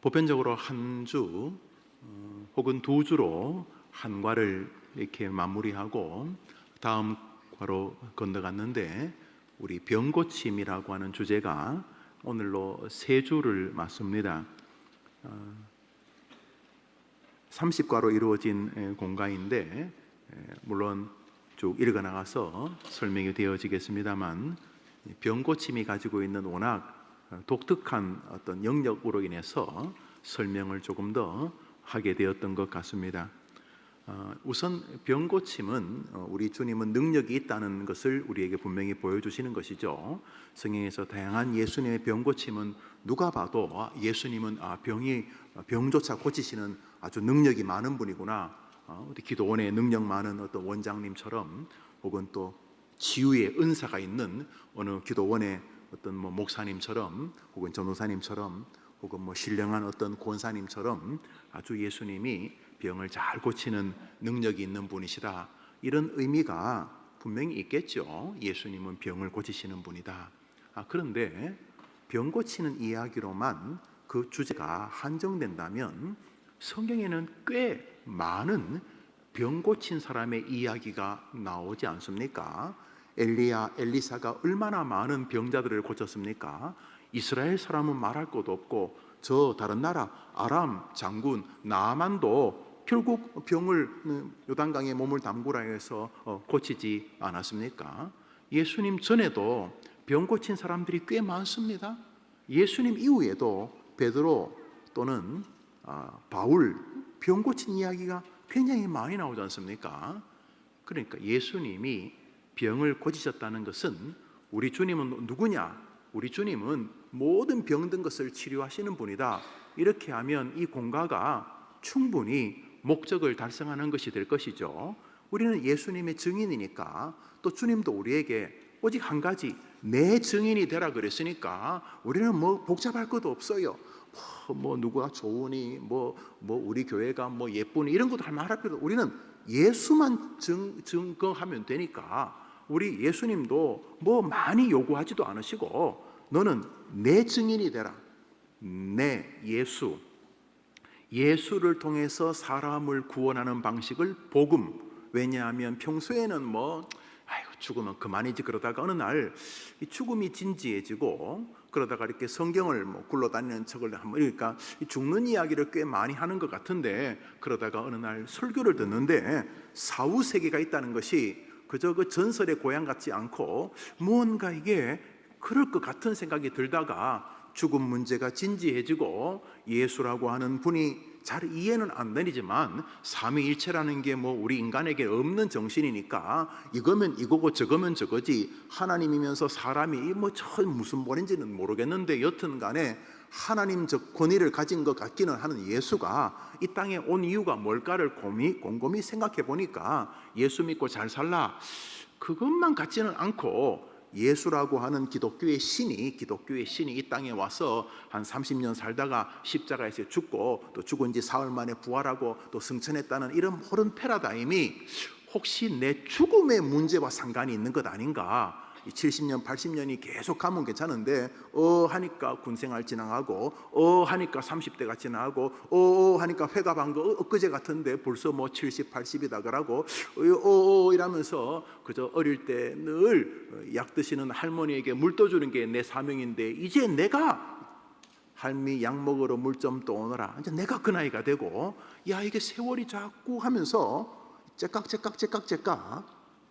보편적으로 한 주 혹은 두 주로 한 과를 이렇게 마무리하고 다음 과로 건너갔는데, 우리 병고침이라고 하는 주제가 오늘로 세 주를 맞습니다. 30과로 이루어진 공과인데, 물론 쭉 읽어 나가서 설명이 되어지겠습니다만, 병고침이 가지고 있는 워낙 독특한 어떤 영역으로 인해서 설명을 조금 더 하게 되었던 것 같습니다. 우선 병고침은 우리 주님은 능력이 있다는 것을 우리에게 분명히 보여주시는 것이죠. 성경에서 다양한 예수님의 병고침은 누가 봐도 예수님은 병조차 고치시는 아주 능력이 많은 분이구나, 어디 기도원에 능력 많은 어떤 원장님처럼, 혹은 또 치유의 은사가 있는 어느 기도원의 어떤 목사님처럼, 혹은 전도사님처럼, 혹은 신령한 어떤 권사님처럼 아주 예수님이 병을 잘 고치는 능력이 있는 분이시다, 이런 의미가 분명히 있겠죠. 예수님은 병을 고치시는 분이다. 그런데 병 고치는 이야기로만 그 주제가 한정된다면, 성경에는 꽤 많은 병 고친 사람의 이야기가 나오지 않습니까? 엘리야, 엘리사가 얼마나 많은 병자들을 고쳤습니까? 이스라엘 사람은 말할 것도 없고, 저 다른 나라 아람 장군 나아만도 결국 병을 요단강에 몸을 담그라 해서 고치지 않았습니까? 예수님 전에도 병 고친 사람들이 꽤 많습니다. 예수님 이후에도 베드로 또는 바울, 병 고친 이야기가 굉장히 많이 나오지 않습니까? 그러니까 예수님이 병을 고치셨다는 것은, 우리 주님은 누구냐? 우리 주님은 모든 병든 것을 치료하시는 분이다, 이렇게 하면 이 공과가 충분히 목적을 달성하는 것이 될 것이죠. 우리는 예수님의 증인이니까, 또 주님도 우리에게 오직 한 가지, 내 증인이 되라 그랬으니까 우리는 복잡할 것도 없어요. 누가 좋으니, 우리 교회가 예쁘니, 이런 것도 말할 필요 없고, 우리는 예수만 증거하면 되니까, 우리 예수님도 많이 요구하지도 않으시고, 너는 내 증인이 되라. 내 예수를 통해서 사람을 구원하는 방식을 복음. 왜냐하면 평소에는 죽으면 그만이지 그러다가 어느 날 이 죽음이 진지해지고, 그러다가 이렇게 성경을 굴러다니는 척을 그러니까 죽는 이야기를 꽤 많이 하는 것 같은데, 그러다가 어느 날 설교를 듣는데 사후세계가 있다는 것이 그저 그 전설의 고향 같지 않고, 무언가 이게 그럴 것 같은 생각이 들다가 죽음 문제가 진지해지고, 예수라고 하는 분이 잘 이해는 안 되지만 삼위일체라는 게 우리 인간에게 없는 정신이니까, 이거면 이거고 저거면 저거지, 하나님이면서 사람이 저 무슨 말인지는 모르겠는데 여튼 간에 하나님적 권위를 가진 것 같기는 하는 예수가 이 땅에 온 이유가 뭘까를 곰곰이 생각해 보니까, 예수 믿고 잘 살라, 그것만 같지는 않고, 예수라고 하는 기독교의 신이 이 땅에 와서 한 30년 살다가 십자가에서 죽고, 또 죽은 지 사흘 만에 부활하고 또 승천했다는 이런 모든 패러다임이 혹시 내 죽음의 문제와 상관이 있는 것 아닌가? 70년 80년이 계속 가면 괜찮은데, 하니까 군생활 지나가고, 하니까 30대가 지나가고, 하니까 회갑한 거 엊그제 같은데 벌써 70, 80이다 그러고, 이러면서 그저 어릴 때 늘 약 드시는 할머니에게 물 떠주는 게 내 사명인데, 이제 내가 할미 약 먹으러 물 좀 떠오너라, 이제 내가 그 나이가 되고, 이게 세월이 자꾸 하면서 째깍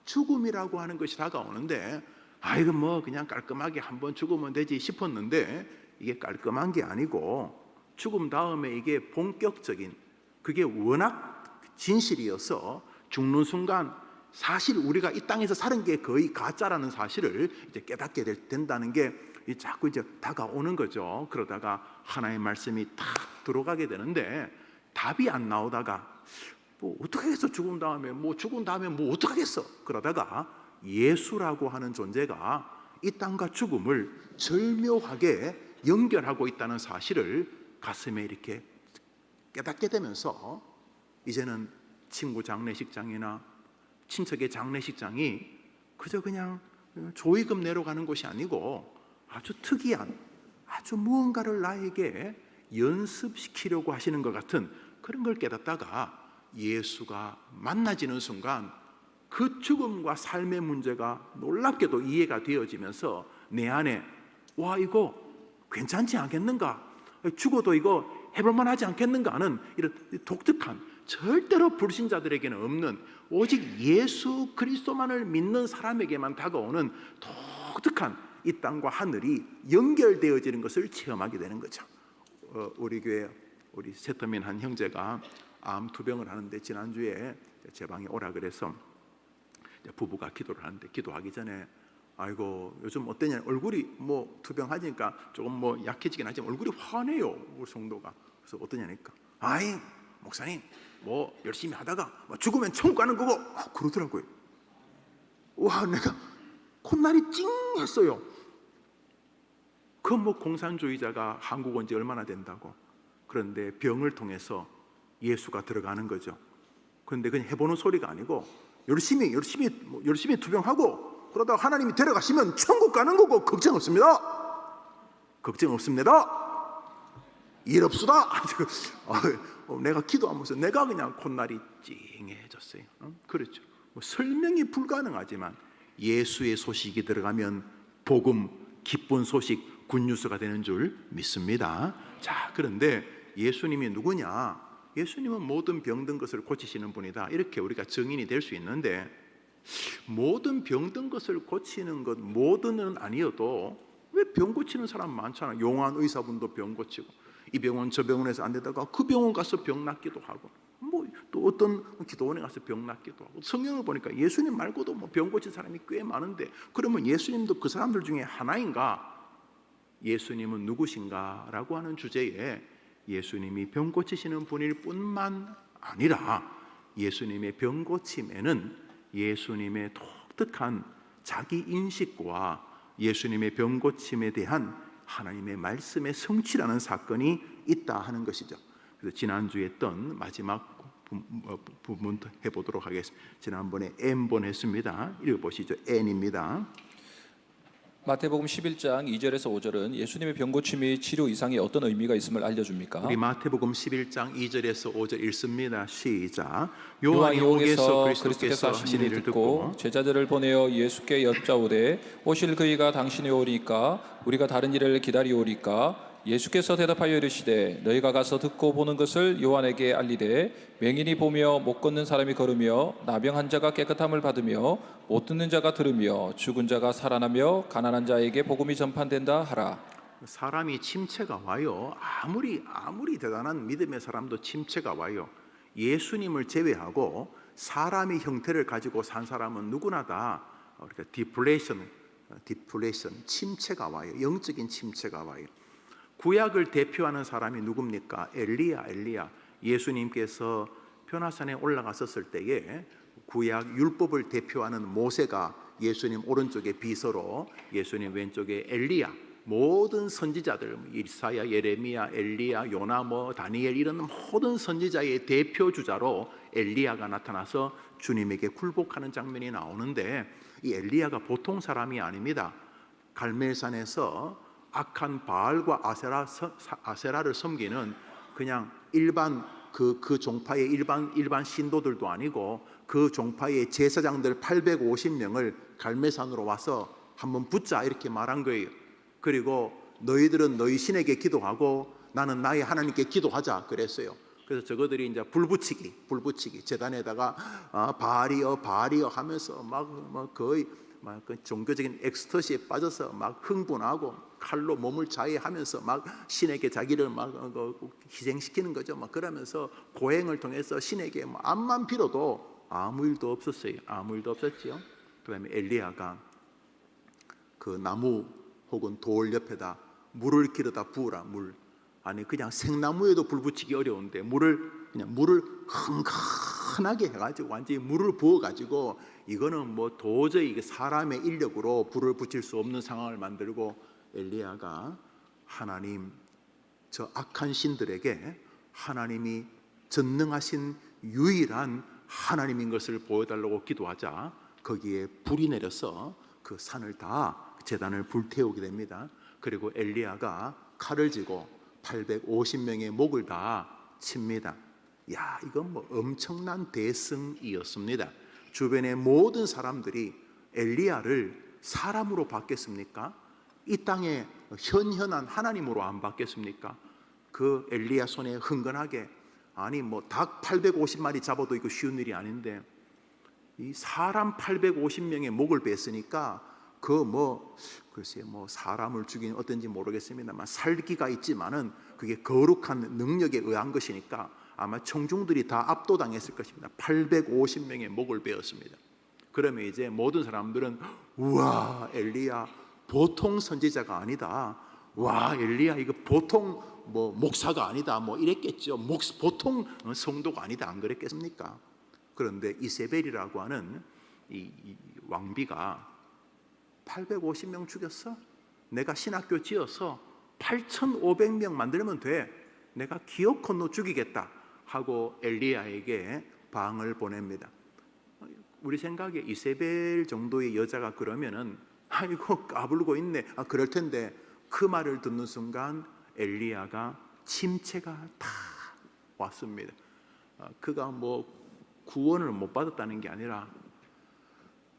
죽음이라고 하는 것이 다가오는데, 이거 그냥 깔끔하게 한번 죽으면 되지 싶었는데, 이게 깔끔한 게 아니고, 죽음 다음에 이게 본격적인, 그게 워낙 진실이어서 죽는 순간 사실 우리가 이 땅에서 사는 게 거의 가짜라는 사실을 이제 깨닫게 된다는 게 자꾸 이제 다가오는 거죠. 그러다가 하나의 말씀이 탁 들어가게 되는데, 답이 안 나오다가 어떻게 하겠어, 죽은 다음에 어떻게 하겠어, 그러다가 예수라고 하는 존재가 이 땅과 죽음을 절묘하게 연결하고 있다는 사실을 가슴에 이렇게 깨닫게 되면서, 이제는 친구 장례식장이나 친척의 장례식장이 그저 그냥 조의금 내러 가는 곳이 아니고, 아주 특이한, 아주 무언가를 나에게 연습시키려고 하시는 것 같은 그런 걸 깨닫다가 예수가 만나지는 순간 그 죽음과 삶의 문제가 놀랍게도 이해가 되어지면서 내 안에 와, 이거 괜찮지 않겠는가, 죽어도 이거 해볼만 하지 않겠는가 하는 이런 독특한, 절대로 불신자들에게는 없는, 오직 예수 그리스도만을 믿는 사람에게만 다가오는 독특한 이 땅과 하늘이 연결되어지는 것을 체험하게 되는 거죠. 우리 교회 우리 세터민 한 형제가 암 투병을 하는데 지난주에 제 방에 오라 그래서 부부가 기도를 하는데, 기도하기 전에 아이고 요즘 어떠냐, 얼굴이 뭐 투병하니까 조금 뭐 약해지긴 하지만 얼굴이 환해요, 우리 성도가. 그래서 어떠냐니까, 아이 목사님 뭐 열심히 하다가 죽으면 천국 가는 거고, 그러더라고요. 와, 내가 콧날이 찡했어요. 그 뭐 공산주의자가 한국 온 지 얼마나 된다고. 그런데 병을 통해서 예수가 들어가는 거죠. 그런데 그냥 해보는 소리가 아니고 열심히 투병하고 그러다가 하나님이 데려가시면 천국 가는 거고, 걱정 없습니다. 걱정 없습니다. 일 없수다. 내가 기도하면서 내가 그냥 콧날이 찡해졌어요. 그렇죠. 뭐 설명이 불가능하지만 예수의 소식이 들어가면 복음, 기쁜 소식, 굿뉴스가 되는 줄 믿습니다. 자, 그런데 예수님이 누구냐? 예수님은 모든 병든 것을 고치시는 분이다, 이렇게 우리가 증인이 될 수 있는데, 모든 병든 것을 고치는 것 모든은 아니어도 왜 병 고치는 사람 많잖아. 용한 의사분도 병 고치고, 이 병원 저 병원에서 안 되다가 그 병원 가서 병 낫기도 하고, 뭐 또 어떤 기도원에 가서 병 낫기도 하고. 성경을 보니까 예수님 말고도 뭐 병 고친 사람이 꽤 많은데, 그러면 예수님도 그 사람들 중에 하나인가? 예수님은 누구신가? 라고 하는 주제에 예수님이 병 고치시는 분일 뿐만 아니라 예수님의 병 고침에는 예수님의 독특한 자기 인식과 예수님의 병 고침에 대한 하나님의 말씀의 성취라는 사건이 있다 하는 것이죠. 그래서 지난주에 했던 마지막 부분 해보도록 하겠습니다. 지난번에 N번 했습니다. 읽어보시죠. N입니다. 마태복음 11장 2절에서 5절은 예수님의 병고침이 치료 이상의 어떤 의미가 있음을 알려줍니까? 우리 마태복음 11장 2절에서 5절 읽습니다. 시작. 요한이 옥에서 그리스도께서 하신 일을 듣고 제자들을 보내어 예수께 여짜오되 오실 그이가 당신이 오리까 우리가 다른 일을 기다리오리까? 예수께서 대답하여 이르시되 너희가 가서 듣고 보는 것을 요한에게 알리되 맹인이 보며 못 걷는 사람이 걸으며 나병한 자가 깨끗함을 받으며 못 듣는 자가 들으며 죽은 자가 살아나며 가난한 자에게 복음이 전파된다 하라. 사람이 침체가 와요. 아무리 대단한 믿음의 사람도 침체가 와요. 예수님을 제외하고 사람의 형태를 가지고 산 사람은 누구나 다 디플레이션, 침체가 와요. 영적인 침체가 와요. 구약을 대표하는 사람이 누굽니까? 엘리야. 예수님께서 변화산에 올라갔었을 때에 구약 율법을 대표하는 모세가 예수님 오른쪽에 비서로, 예수님 왼쪽에 엘리야, 모든 선지자들 이사야, 예레미야, 엘리야, 요나, 다니엘 이런 모든 선지자의 대표 주자로 엘리야가 나타나서 주님에게 굴복하는 장면이 나오는데, 이 엘리야가 보통 사람이 아닙니다. 갈멜산에서 악한 바알과 아세라를 섬기는 그냥 일반 그 종파의 일반 신도들도 아니고, 그 종파의 제사장들 850명을 갈멜산으로 와서 한번 붙자 이렇게 말한 거예요. 그리고 너희들은 너희 신에게 기도하고 나는 나의 하나님께 기도하자 그랬어요. 그래서 저거들이 이제 불붙이기 제단에다가 바알이여 하면서 막 거의 막 그 종교적인 엑스터시에 빠져서 막 흥분하고 칼로 몸을 자해하면서 막 신에게 자기를 막 희생시키는 거죠. 막 그러면서 고행을 통해서 신에게 암만 빌어도 아무 일도 없었어요. 아무 일도 없었지요. 그다음에 엘리야가 그 나무 혹은 돌 옆에다 물을 기르다 부으라. 물 아니 그냥 생나무에도 불 붙이기 어려운데 물을 흥건하게 해가지고 완전히 물을 부어가지고, 이거는 뭐 도저히 사람의 인력으로 불을 붙일 수 없는 상황을 만들고, 엘리야가 하나님, 저 악한 신들에게 하나님이 전능하신 유일한 하나님인 것을 보여달라고 기도하자 거기에 불이 내려서 그 산을 다 제단을 불태우게 됩니다. 그리고 엘리야가 칼을 쥐고 850명의 목을 다 칩니다. 야, 이건 뭐 엄청난 대승이었습니다. 주변의 모든 사람들이 엘리야를 사람으로 받겠습니까? 이 땅에 현현한 하나님으로 안 받겠습니까? 그 엘리야 손에 흥건하게, 아니 뭐 닭 850마리 잡아도 이거 쉬운 일이 아닌데 이 사람 850명의 목을 뺐으니까 그 뭐 글쎄 뭐 사람을 죽인 어떤지 모르겠습니다만 살기가 있지만은 그게 거룩한 능력에 의한 것이니까 아마 청중들이 다 압도당했을 것입니다. 850명의 목을 베었습니다. 그러면 이제 모든 사람들은 우와, 엘리야 보통 선지자가 아니다. 와, 엘리야 이거 보통 뭐 목사가 아니다. 뭐 이랬겠죠. 보통 성도가 아니다. 안 그랬겠습니까? 그런데 이세벨이라고 하는 이 왕비가 850명 죽였어? 내가 신학교 지어서 8,500명 만들면 돼. 내가 기업 건너 죽이겠다 하고 엘리야에게 방을 보냅니다. 우리 생각에 이세벨 정도의 여자가 그러면은 아이고 까불고 있네, 그럴 텐데 그 말을 듣는 순간 엘리야가 침체가 다 왔습니다. 그가 뭐 구원을 못 받았다는 게 아니라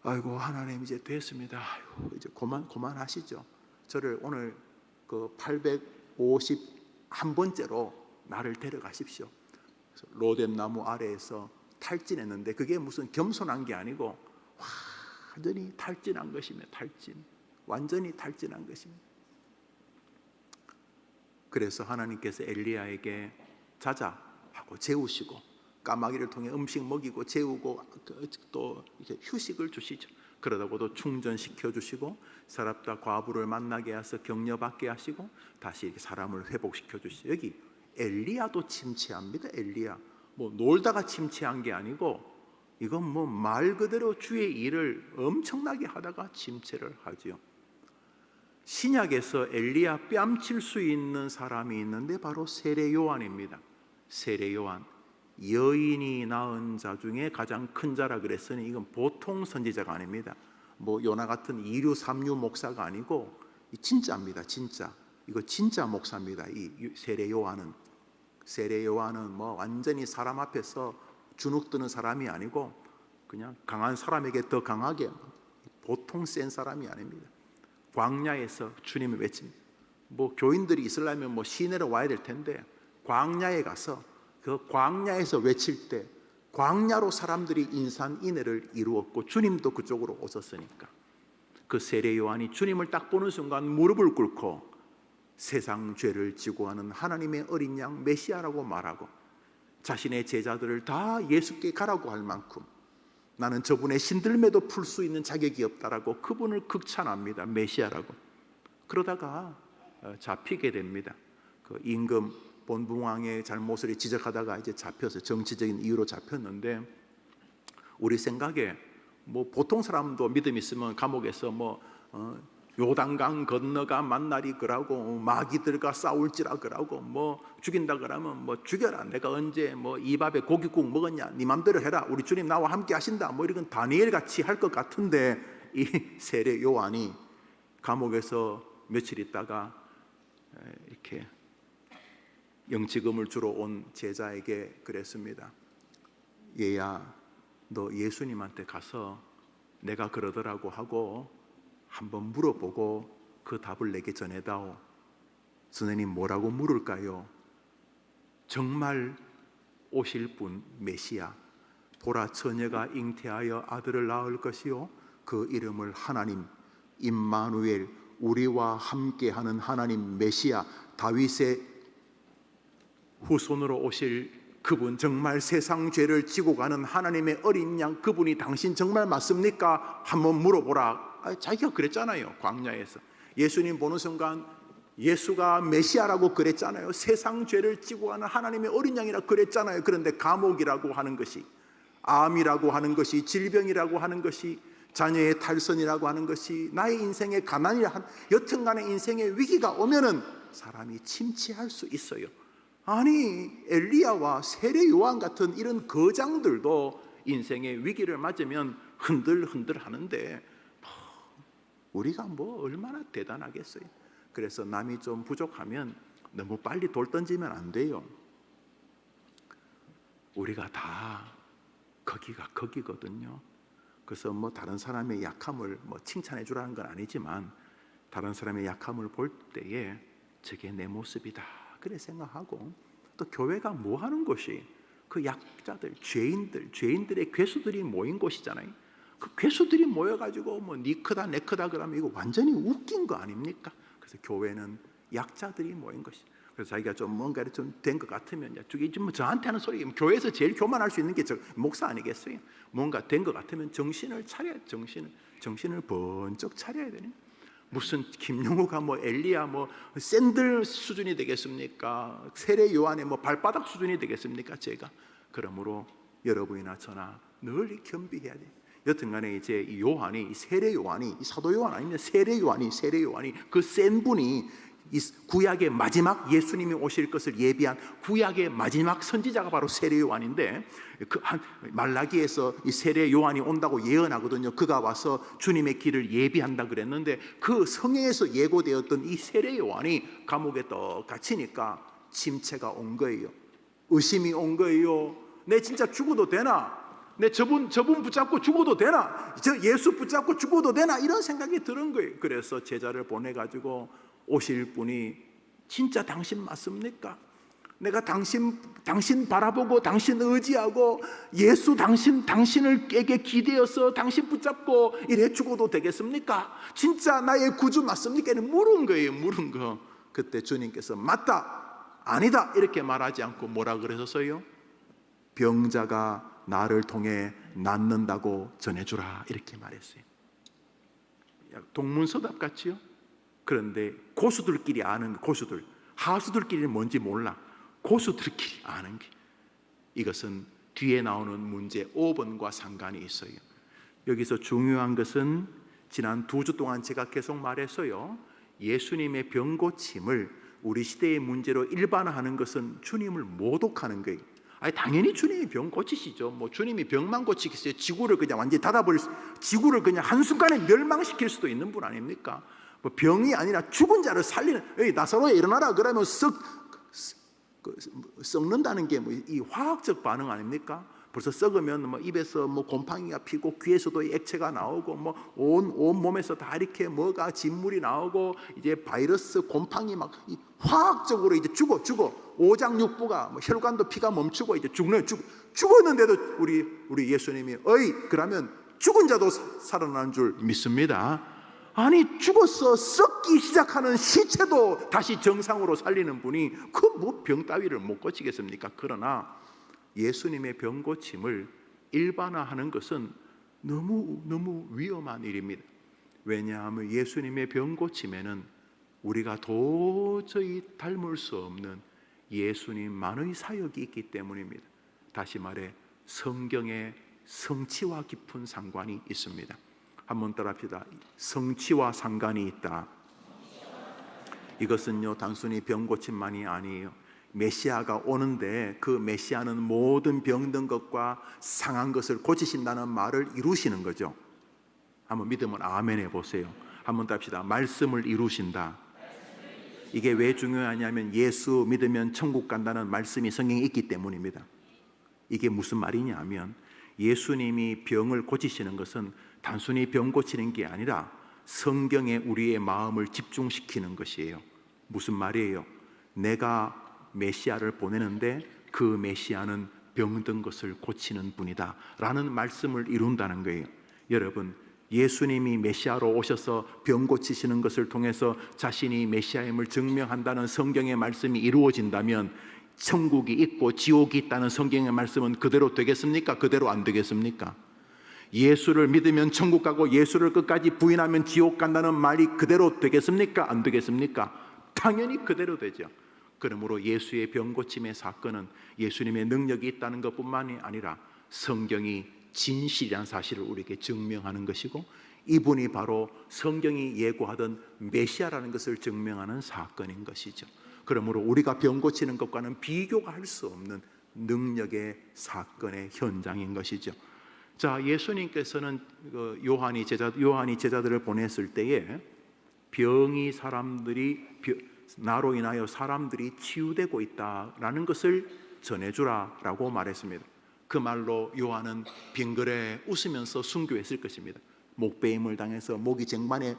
아이고 하나님 이제 됐습니다. 아이고 이제 그만하시죠. 저를 오늘 그 851번째로 나를 데려가십시오. 로뎀 나무 아래에서 탈진했는데 그게 무슨 겸손한 게 아니고 완전히 탈진한 것이며 완전히 탈진한 것입니다. 그래서 하나님께서 엘리야에게 자자 하고 재우시고 까마귀를 통해 음식 먹이고 재우고 또 이렇게 휴식을 주시죠. 그러다고도 충전시켜 주시고 사랍다 과부를 만나게 해서 격려받게 하시고 다시 이렇게 사람을 회복시켜 주시죠. 여기 엘리야도 침체합니다. 엘리야 뭐 놀다가 침체한 게 아니고 이건 뭐 말 그대로 주의 일을 엄청나게 하다가 침체를 하지요. 신약에서 엘리야 뺨칠 수 있는 사람이 있는데 바로 세례 요한입니다. 세례 요한, 여인이 낳은 자 중에 가장 큰 자라 그랬으니 이건 보통 선지자가 아닙니다. 뭐 요나 같은 2류 3류 목사가 아니고 진짜입니다. 진짜 이거 진짜 목사입니다. 이 세례 요한은 뭐 완전히 사람 앞에서 주눅 드는 사람이 아니고 그냥 강한 사람에게 더 강하게, 보통 센 사람이 아닙니다. 광야에서 주님을 외칩니다. 뭐 교인들이 있으려면 뭐 시내로 와야 될 텐데 광야에 가서 그 광야에서 외칠 때 광야로 사람들이 인산인해를 이루었고 주님도 그쪽으로 오셨으니까 그 세례 요한이 주님을 딱 보는 순간 무릎을 꿇고 세상 죄를 지고 하는 하나님의 어린 양 메시아라고 말하고 자신의 제자들을 다 예수께 가라고 할 만큼 나는 저분의 신들매도 풀 수 있는 자격이 없다라고 그분을 극찬합니다. 메시아라고. 그러다가 잡히게 됩니다. 그 임금 본붕왕의 잘못을 지적하다가 이제 잡혀서 정치적인 이유로 잡혔는데 우리 생각에 뭐 보통 사람도 믿음 있으면 감옥에서 뭐 요단강 건너가 만날이 그러고 마귀들과 싸울지라 그러고 뭐 죽인다 그러면 뭐 죽여라, 내가 언제 뭐 이 밥에 고깃국 먹었냐, 네 맘대로 해라, 우리 주님 나와 함께 하신다, 뭐 이런 다니엘 같이 할 것 같은데 이 세례 요한이 감옥에서 며칠 있다가 이렇게 영치금을 주러 온 제자에게 그랬습니다. 얘야, 너 예수님한테 가서 내가 그러더라고 하고 한번 물어보고 그 답을 내게 전해다오. 선생님 뭐라고 물을까요? 정말 오실 분 메시아, 보라 처녀가 잉태하여 아들을 낳을 것이요 그 이름을 하나님 임마누엘, 우리와 함께하는 하나님 메시아, 다윗의 후손으로 오실 그분, 정말 세상 죄를 지고 가는 하나님의 어린 양, 그분이 당신 정말 맞습니까? 한번 물어보라. 자기가 그랬잖아요. 광야에서 예수님 보는 순간 예수가 메시아라고 그랬잖아요. 세상 죄를 지고 가는 하나님의 어린 양이라 그랬잖아요. 그런데 감옥이라고 하는 것이, 암이라고 하는 것이, 질병이라고 하는 것이, 자녀의 탈선이라고 하는 것이, 나의 인생의 가난이라 여튼간에 인생의 위기가 오면은 사람이 침체할 수 있어요. 아니 엘리야와 세례 요한 같은 이런 거장들도 인생의 위기를 맞으면 흔들흔들 하는데 우리가 뭐 얼마나 대단하겠어요. 그래서 남이 좀 부족하면 너무 빨리 돌 던지면 안 돼요. 우리가 다 거기가 거기거든요. 그래서 뭐 다른 사람의 약함을 뭐 칭찬해 주라는 건 아니지만 다른 사람의 약함을 볼 때에 저게 내 모습이다 그래 생각하고, 또 교회가 뭐 하는 곳이 그 약자들, 죄인들의 괴수들이 모인 곳이잖아요. 그 괴수들이 모여가지고 뭐 니 크다 내 크다 그러면 이거 완전히 웃긴 거 아닙니까? 그래서 교회는 약자들이 모인 것이. 그래서 자기가 좀 뭔가 좀 된 것 같으면 저게 좀 저한테 하는 소리, 교회에서 제일 교만할 수 있는 게 저 목사 아니겠어요? 뭔가 된 것 같으면 정신을 차려야, 정신을 번쩍 차려야 되네. 무슨 김용우가 뭐 엘리야 뭐 샌들 수준이 되겠습니까? 세례 요한의 뭐 발바닥 수준이 되겠습니까? 제가. 그러므로 여러분이나 저나 늘 겸비해야 돼. 여튼간에 이제 이 요한이, 이 세례 요한이, 이 사도 요한 아니면 세례 요한이 그 센 분이 이 구약의 마지막 예수님이 오실 것을 예비한 구약의 마지막 선지자가 바로 세례 요한인데, 그 말라기에서 이 세례 요한이 온다고 예언하거든요. 그가 와서 주님의 길을 예비한다 그랬는데, 그 성경에서 예고되었던 이 세례 요한이 감옥에 떡 갇히니까 침체가 온 거예요. 의심이 온 거예요. 내 진짜 죽어도 되나? 내 저분 붙잡고 죽어도 되나? 저 예수 붙잡고 죽어도 되나? 이런 생각이 드는 거예요. 그래서 제자를 보내가지고 오실 분이 진짜 당신 맞습니까? 내가 당신 바라보고 당신 의지하고 예수 당신에게 기대어서 당신 붙잡고 이래 죽어도 되겠습니까? 진짜 나의 구주 맞습니까? 물은 거예요. 물은 거. 그때 주님께서 맞다 아니다 이렇게 말하지 않고 뭐라 그러셨어요? 병자가 나를 통해 낫는다고 전해주라 이렇게 말했어요. 동문서답 같지요? 그런데 고수들끼리 아는, 하수들끼리는 뭔지 몰라. 고수들끼리 아는 게, 이것은 뒤에 나오는 문제 5번과 상관이 있어요. 여기서 중요한 것은 지난 2주 동안 제가 계속 말했어요. 예수님의 병 고침을 우리 시대의 문제로 일반화하는 것은 주님을 모독하는 거예요. 아니, 당연히 주님이 병 고치시죠. 뭐 주님이 병만 고치겠어요? 지구를 그냥 완전히 지구를 그냥 한순간에 멸망시킬 수도 있는 분 아닙니까? 뭐 병이 아니라 죽은 자를 살리는, 에이 나사로야 일어나라 그러면 썩는다는 게 뭐 이 화학적 반응 아닙니까? 벌써 썩으면 뭐 입에서 뭐 곰팡이가 피고 귀에서도 액체가 나오고 뭐 온 몸에서 다 이렇게 뭐가 진물이 나오고 이제 바이러스 곰팡이 막 화학적으로 이제 죽어 오장육부가 뭐 혈관도 피가 멈추고 이제 죽었는데도 우리 예수님이 그러면 죽은 자도 살아나는 줄 믿습니다. 아니, 죽어서 썩기 시작하는 시체도 다시 정상으로 살리는 분이 그 뭐 병 따위를 못 고치겠습니까? 그러나 예수님의 병 고침을 일반화하는 것은 너무 위험한 일입니다. 왜냐하면 예수님의 병 고침에는 우리가 도저히 닮을 수 없는 예수님만의 사역이 있기 때문입니다. 다시 말해 성경의 성취와 깊은 상관이 있습니다. 한번 따라합시다. 성취와 상관이 있다. 이것은요 단순히 병 고침만이 아니에요. 메시아가 오는데 그 메시아는 모든 병든 것과 상한 것을 고치신다는 말을 이루시는 거죠. 한번 믿으면 아멘 해보세요. 한번 따라합시다. 말씀을 이루신다. 이게 왜 중요하냐면 예수 믿으면 천국 간다는 말씀이 성경에 있기 때문입니다. 이게 무슨 말이냐 하면 예수님이 병을 고치시는 것은 단순히 병 고치는 게 아니라 성경에 우리의 마음을 집중시키는 것이에요. 무슨 말이에요? 내가 메시아를 보내는데 그 메시아는 병든 것을 고치는 분이다 라는 말씀을 이룬다는 거예요. 여러분, 예수님이 메시아로 오셔서 병 고치시는 것을 통해서 자신이 메시아임을 증명한다는 성경의 말씀이 이루어진다면 천국이 있고 지옥이 있다는 성경의 말씀은 그대로 되겠습니까? 그대로 안 되겠습니까? 예수를 믿으면 천국 가고 예수를 끝까지 부인하면 지옥 간다는 말이 그대로 되겠습니까? 안 되겠습니까? 당연히 그대로 되죠. 그러므로 예수의 병 고침의 사건은 예수님의 능력이 있다는 것뿐만이 아니라 성경이 진실이라는 사실을 우리에게 증명하는 것이고, 이분이 바로 성경이 예고하던 메시아라는 것을 증명하는 사건인 것이죠. 그러므로 우리가 병 고치는 것과는 비교가 할 수 없는 능력의 사건의 현장인 것이죠. 자, 예수님께서는 요한이 제자들을 보냈을 때에 병이 나로 인하여 사람들이 치유되고 있다라는 것을 전해주라라고 말했습니다. 그 말로 요한은 빙그레 웃으면서 순교했을 것입니다. 목배임을 당해서 목이 쟁반에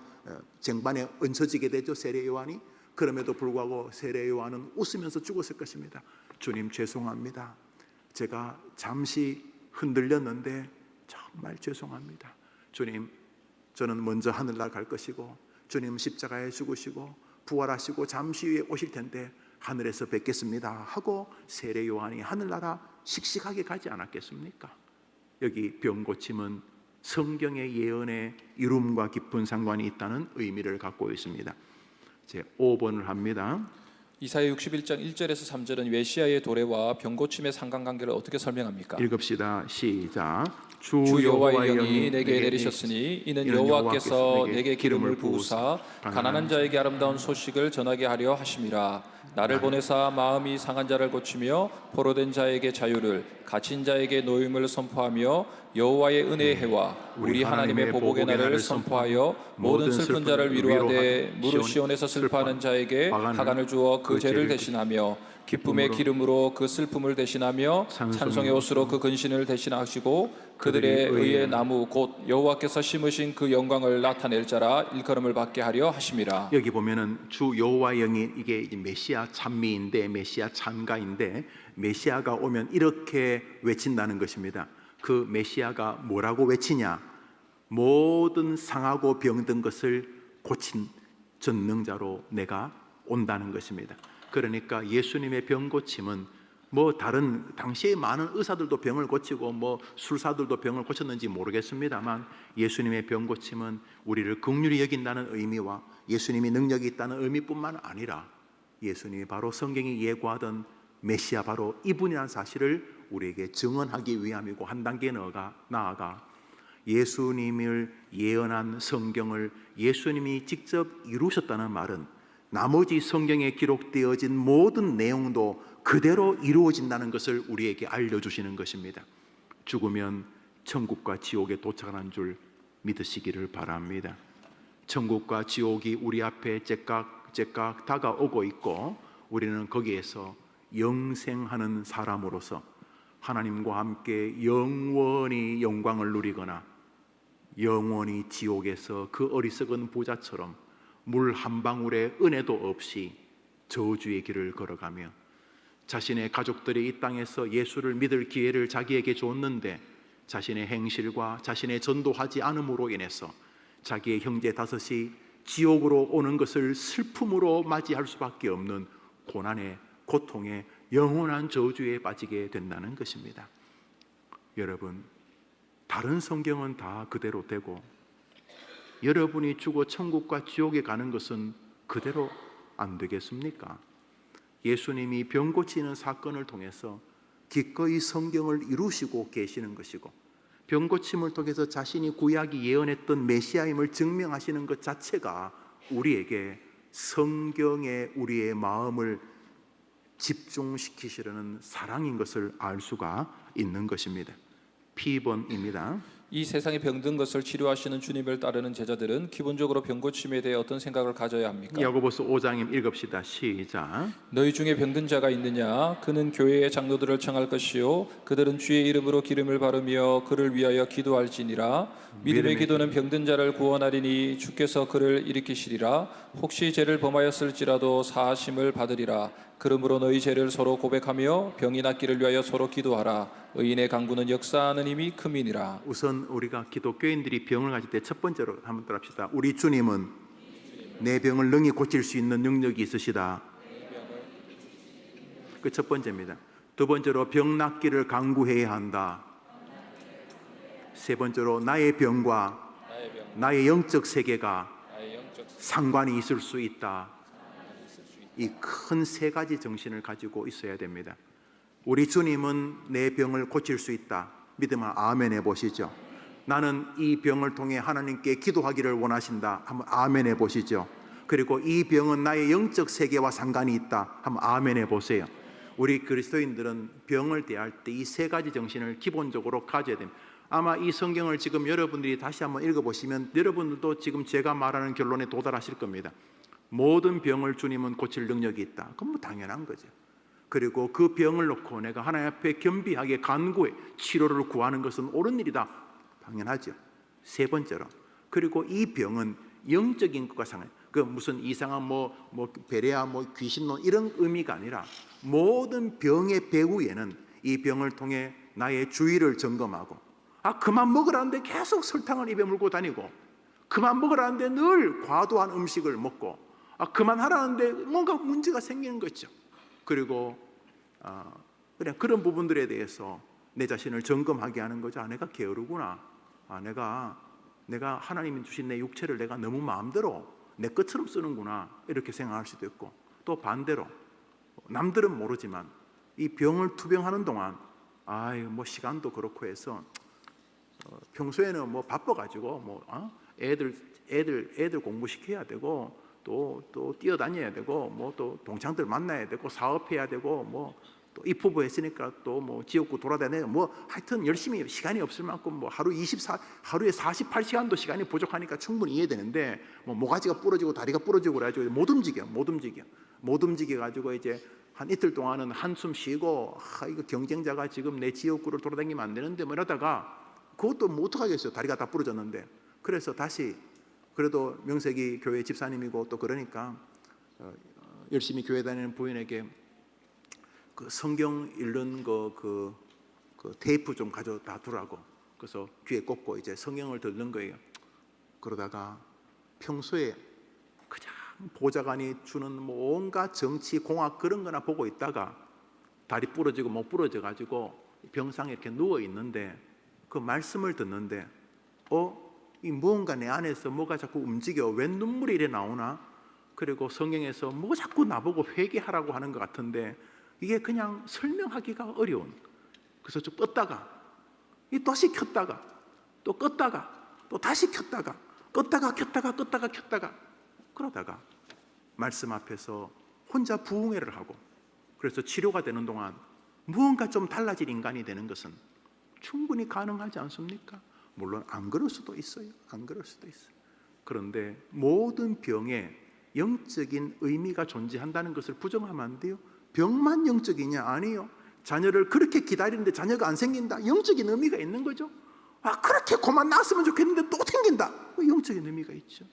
얹혀지게 되죠, 세례 요한이. 그럼에도 불구하고 세례 요한은 웃으면서 죽었을 것입니다. 주님 죄송합니다. 제가 잠시 흔들렸는데 정말 죄송합니다. 주님, 저는 먼저 하늘날 갈 것이고 주님 십자가에 죽으시고 부활하시고 잠시 후에 오실 텐데 하늘에서 뵙겠습니다 하고 세례 요한이 하늘나라 씩씩하게 가지 않았겠습니까? 여기 병 고침은 성경의 예언의 이룸과 깊은 상관이 있다는 의미를 갖고 있습니다. 제 5번을 합니다. 이사야 61장 1절에서 3절은 메시아의 도래와 병고침의 상관관계를 어떻게 설명합니까? 읽읍시다. 시작. 주 여호와의 영이 내게 내리셨으니 이는 여호와께서 내게 기름을 부으사 가난한 자에게 아름다운 소식을 전하게 하려 하심이라. 나를 보내사 마음이 상한 자를 고치며 포로된 자에게 자유를, 갇힌 자에게 노임을 선포하며 여호와의 은혜의 해와 우리 하나님의 보복의 날을 선포하여 모든 슬픈 자를 위로하되 무릇 시온에서 슬퍼하는 자에게 하간을 주어 그 죄를 대신하며 기쁨의 기름으로 그 슬픔을 대신하며 찬송의 옷으로 그 근신을 대신하시고 그들의 의의 나무 곧 여호와께서 심으신 그 영광을 나타낼 자라 일컬음을 받게 하려 하심이라. 여기 보면은 주 여호와 영이 이게 메시아 찬미인데 메시아 찬가인데 메시아가 오면 이렇게 외친다는 것입니다. 그 메시아가 뭐라고 외치냐? 모든 상하고 병든 것을 고친 전능자로 내가 온다는 것입니다. 그러니까 예수님의 병 고침은 뭐 다른 당시에 많은 의사들도 병을 고치고 뭐 술사들도 병을 고쳤는지 모르겠습니다만 예수님의 병 고침은 우리를 긍휼히 여긴다는 의미와 예수님이 능력이 있다는 의미뿐만 아니라 예수님이 바로 성경이 예고하던 메시아 바로 이분이라는 사실을 우리에게 증언하기 위함이고 한 단계 나아가 예수님을 예언한 성경을 예수님이 직접 이루셨다는 말은 나머지 성경에 기록되어진 모든 내용도 그대로 이루어진다는 것을 우리에게 알려주시는 것입니다. 죽으면 천국과 지옥에 도착하는 줄 믿으시기를 바랍니다. 천국과 지옥이 우리 앞에 째깍 다가오고 있고 우리는 거기에서 영생하는 사람으로서 하나님과 함께 영원히 영광을 누리거나 영원히 지옥에서 그 어리석은 부자처럼 물 한 방울의 은혜도 없이 저주의 길을 걸어가며 자신의 가족들이 이 땅에서 예수를 믿을 기회를 자기에게 줬는데 자신의 행실과 자신의 전도하지 않음으로 인해서 자기의 형제 다섯이 지옥으로 오는 것을 슬픔으로 맞이할 수밖에 없는 고난의 고통에 영원한 저주에 빠지게 된다는 것입니다. 여러분, 다른 성경은 다 그대로 되고 여러분이 죽어 천국과 지옥에 가는 것은 그대로 안 되겠습니까? 예수님이 병 고치는 사건을 통해서 기꺼이 성경을 이루시고 계시는 것이고 병 고침을 통해서 자신이 구약이 예언했던 메시아임을 증명하시는 것 자체가 우리에게 성경에 우리의 마음을 집중시키시려는 사랑인 것을 알 수가 있는 것입니다. P번입니다. 이 세상에 병든 것을 치료하시는 주님을 따르는 제자들은 기본적으로 병고침에 대해 어떤 생각을 가져야 합니까? 야고보서 5장 읽읍시다. 시작. 너희 중에 병든 자가 있느냐? 그는 교회의 장로들을 청할 것이요 그들은 주의 이름으로 기름을 바르며 그를 위하여 기도할지니라. 믿음의 기도는 병든 자를 구원하리니 주께서 그를 일으키시리라. 혹시 죄를 범하였을지라도 사하심을 받으리라. 그러므로 너희 죄를 서로 고백하며 병이 낫기를 위하여 서로 기도하라. 의인의 강구는 역사하는 힘이 큼이니라. 우선 우리가 기독교인들이 병을 가질 때 첫 번째로 한번 따라합시다. 우리 주님은 내 병을 능히 고칠 수 있는 능력이 있으시다. 그 첫 번째입니다. 두 번째로 병 낫기를 강구해야 한다. 세 번째로 나의 병과 나의 영적 세계가 상관이 있을 수 있다. 이 큰 세 가지 정신을 가지고 있어야 됩니다. 우리 주님은 내 병을 고칠 수 있다. 믿으면 아멘 해보시죠. 나는 이 병을 통해 하나님께 기도하기를 원하신다. 한번 아멘 해보시죠. 그리고 이 병은 나의 영적 세계와 상관이 있다. 한번 아멘 해보세요. 우리 그리스도인들은 병을 대할 때 이 세 가지 정신을 기본적으로 가져야 됩니다. 아마 이 성경을 지금 여러분들이 다시 한번 읽어보시면 여러분들도 지금 제가 말하는 결론에 도달하실 겁니다. 모든 병을 주님은 고칠 능력이 있다. 그건 뭐 당연한 거죠. 그리고 그 병을 놓고 내가 하나님 앞에 겸비하게 간구해 치료를 구하는 것은 옳은 일이다. 당연하죠. 세 번째로, 그리고 이 병은 영적인 것과 상해. 그 무슨 이상한 뭐 베레아 귀신론 이런 의미가 아니라 모든 병의 배후에는 이 병을 통해 나의 주의를 점검하고, 그만 먹으라는데 계속 설탕을 입에 물고 다니고, 그만 먹으라는데 늘 과도한 음식을 먹고, 그만하라는데 뭔가 문제가 생기는 거죠. 그리고 그냥 그런 부분들에 대해서 내 자신을 점검하게 하는 거죠. 내가 게으르구나. 내가 하나님이 주신 내 육체를 내가 너무 마음대로 내 것처럼 쓰는구나, 이렇게 생각할 수도 있고, 또 반대로 남들은 모르지만 이 병을 투병하는 동안 시간도 그렇고 해서 평소에는 바빠가지고 애들 공부시켜야 되고 또 뛰어다녀야 되고 또 동창들 만나야 되고 사업해야 되고 또 입후보 했으니까 또 지역구 돌아다녀야 하여튼 열심히 시간이 없을 만큼 하루에 48시간도 시간이 부족하니까 충분히 이해되는데 모가지가 부러지고 다리가 부러지고 그래가지고 못 움직여 가지고 이제 한 이틀 동안은 한숨 쉬고 이거 경쟁자가 지금 내 지역구를 돌아다니면 안 되는데 이러다가 그것도 어떡하겠어요. 다리가 다 부러졌는데. 그래서 다시 그래도 명색이 교회 집사님이고 또 그러니까 열심히 교회 다니는 부인에게 그 성경 읽는 그 테이프 좀 가져다 두라고. 그래서 귀에 꽂고 이제 성경을 듣는 거예요. 그러다가 평소에 그냥 보좌관이 주는 온갖 정치 공학 그런 거나 보고 있다가 다리 부러지고 목 부러져 가지고 병상에 이렇게 누워 있는데 그 말씀을 듣는데 이 무언가 내 안에서 뭐가 자꾸 움직여. 웬 눈물이 이래 나오나? 그리고 성경에서 뭐 자꾸 나보고 회개하라고 하는 것 같은데 이게 그냥 설명하기가 어려운. 그래서 좀 껐다가 다시 켰다가 또 껐다가 또 다시 켰다가 껐다가 그러다가 말씀 앞에서 혼자 부흥회를 하고, 그래서 치료가 되는 동안 무언가 좀 달라질 인간이 되는 것은 충분히 가능하지 않습니까? 물론 안 그럴 수도 있어요. 그런데 모든 병에 영적인 의미가 존재한다는 것을 부정하면 안 돼요. 병만 영적이냐? 아니요. 자녀를 그렇게 기다리는데 자녀가 안 생긴다. 영적인 의미가 있는 거죠. 그렇게 그만 낳았으면 좋겠는데 또 생긴다. 영적인 의미가 있죠.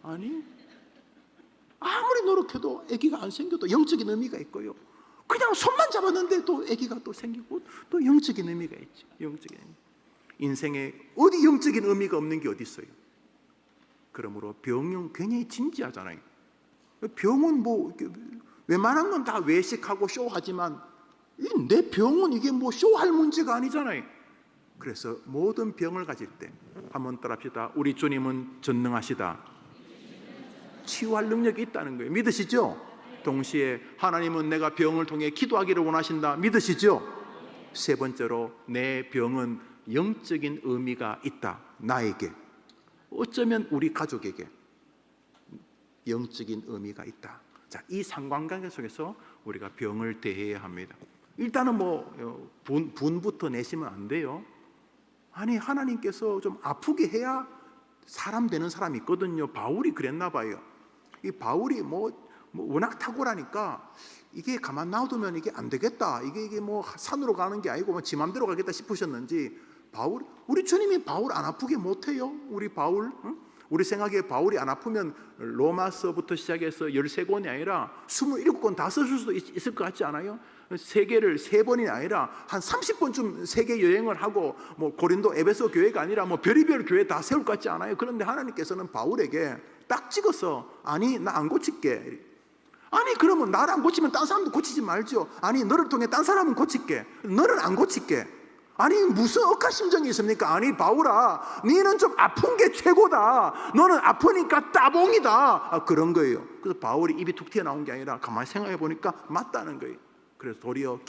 아니, 아무리 노력해도 아기가 안 생겨도 영적인 의미가 있고요. 그냥 손만 잡았는데 또 아기가 또 생기고 또 영적인 의미가 있죠. 영적인 의미. 인생에 어디 영적인 의미가 없는 게 어디 있어요? 그러므로 병은 굉장히 진지하잖아요. 병은 웬만한 건 다 외식하고 쇼하지만 내 병은 이게 쇼할 문제가 아니잖아요. 그래서 모든 병을 가질 때 한번 따라합시다. 우리 주님은 전능하시다. 치유할 능력이 있다는 거예요. 믿으시죠? 동시에 하나님은 내가 병을 통해 기도하기를 원하신다. 믿으시죠? 세 번째로 내 병은 영적인 의미가 있다. 나에게, 어쩌면 우리 가족에게 영적인 의미가 있다. 자, 이 상관관계 속에서 우리가 병을 대해야 합니다. 일단은 분부터 내시면 안 돼요. 하나님께서 좀 아프게 해야 사람 되는 사람이 있거든요. 바울이 그랬나 봐요. 이 바울이 워낙 탁월하니까 이게 가만 놔두면 이게 안 되겠다. 이게 산으로 가는 게 아니고 지 맘대로 가겠다 싶으셨는지 우리 주님이 바울 안 아프게 못해요. 우리 바울, 우리 생각에 바울이 안 아프면 로마서부터 시작해서 13권이 아니라 27권 다 썼을 수도 있을 것 같지 않아요? 세계를 3번이 아니라 한 30번쯤 세계 여행을 하고 고린도 에베소 교회가 아니라 별의별 교회 다 세울 것 같지 않아요? 그런데 하나님께서는 바울에게 딱 찍어서 나 안 고칠게. 그러면 나를 안 고치면 딴 사람도 고치지 말죠. 너를 통해 딴 사람은 고칠게. 너를 안 고칠게. 무슨 억하심정이 있습니까? 바울아, 너는 좀 아픈 게 최고다. 너는 아프니까 따봉이다. 그런 거예요. 그래서 바울이 입이 툭 튀어나온 게 아니라 가만히 생각해 보니까 맞다는 거예요. 그래서 도리어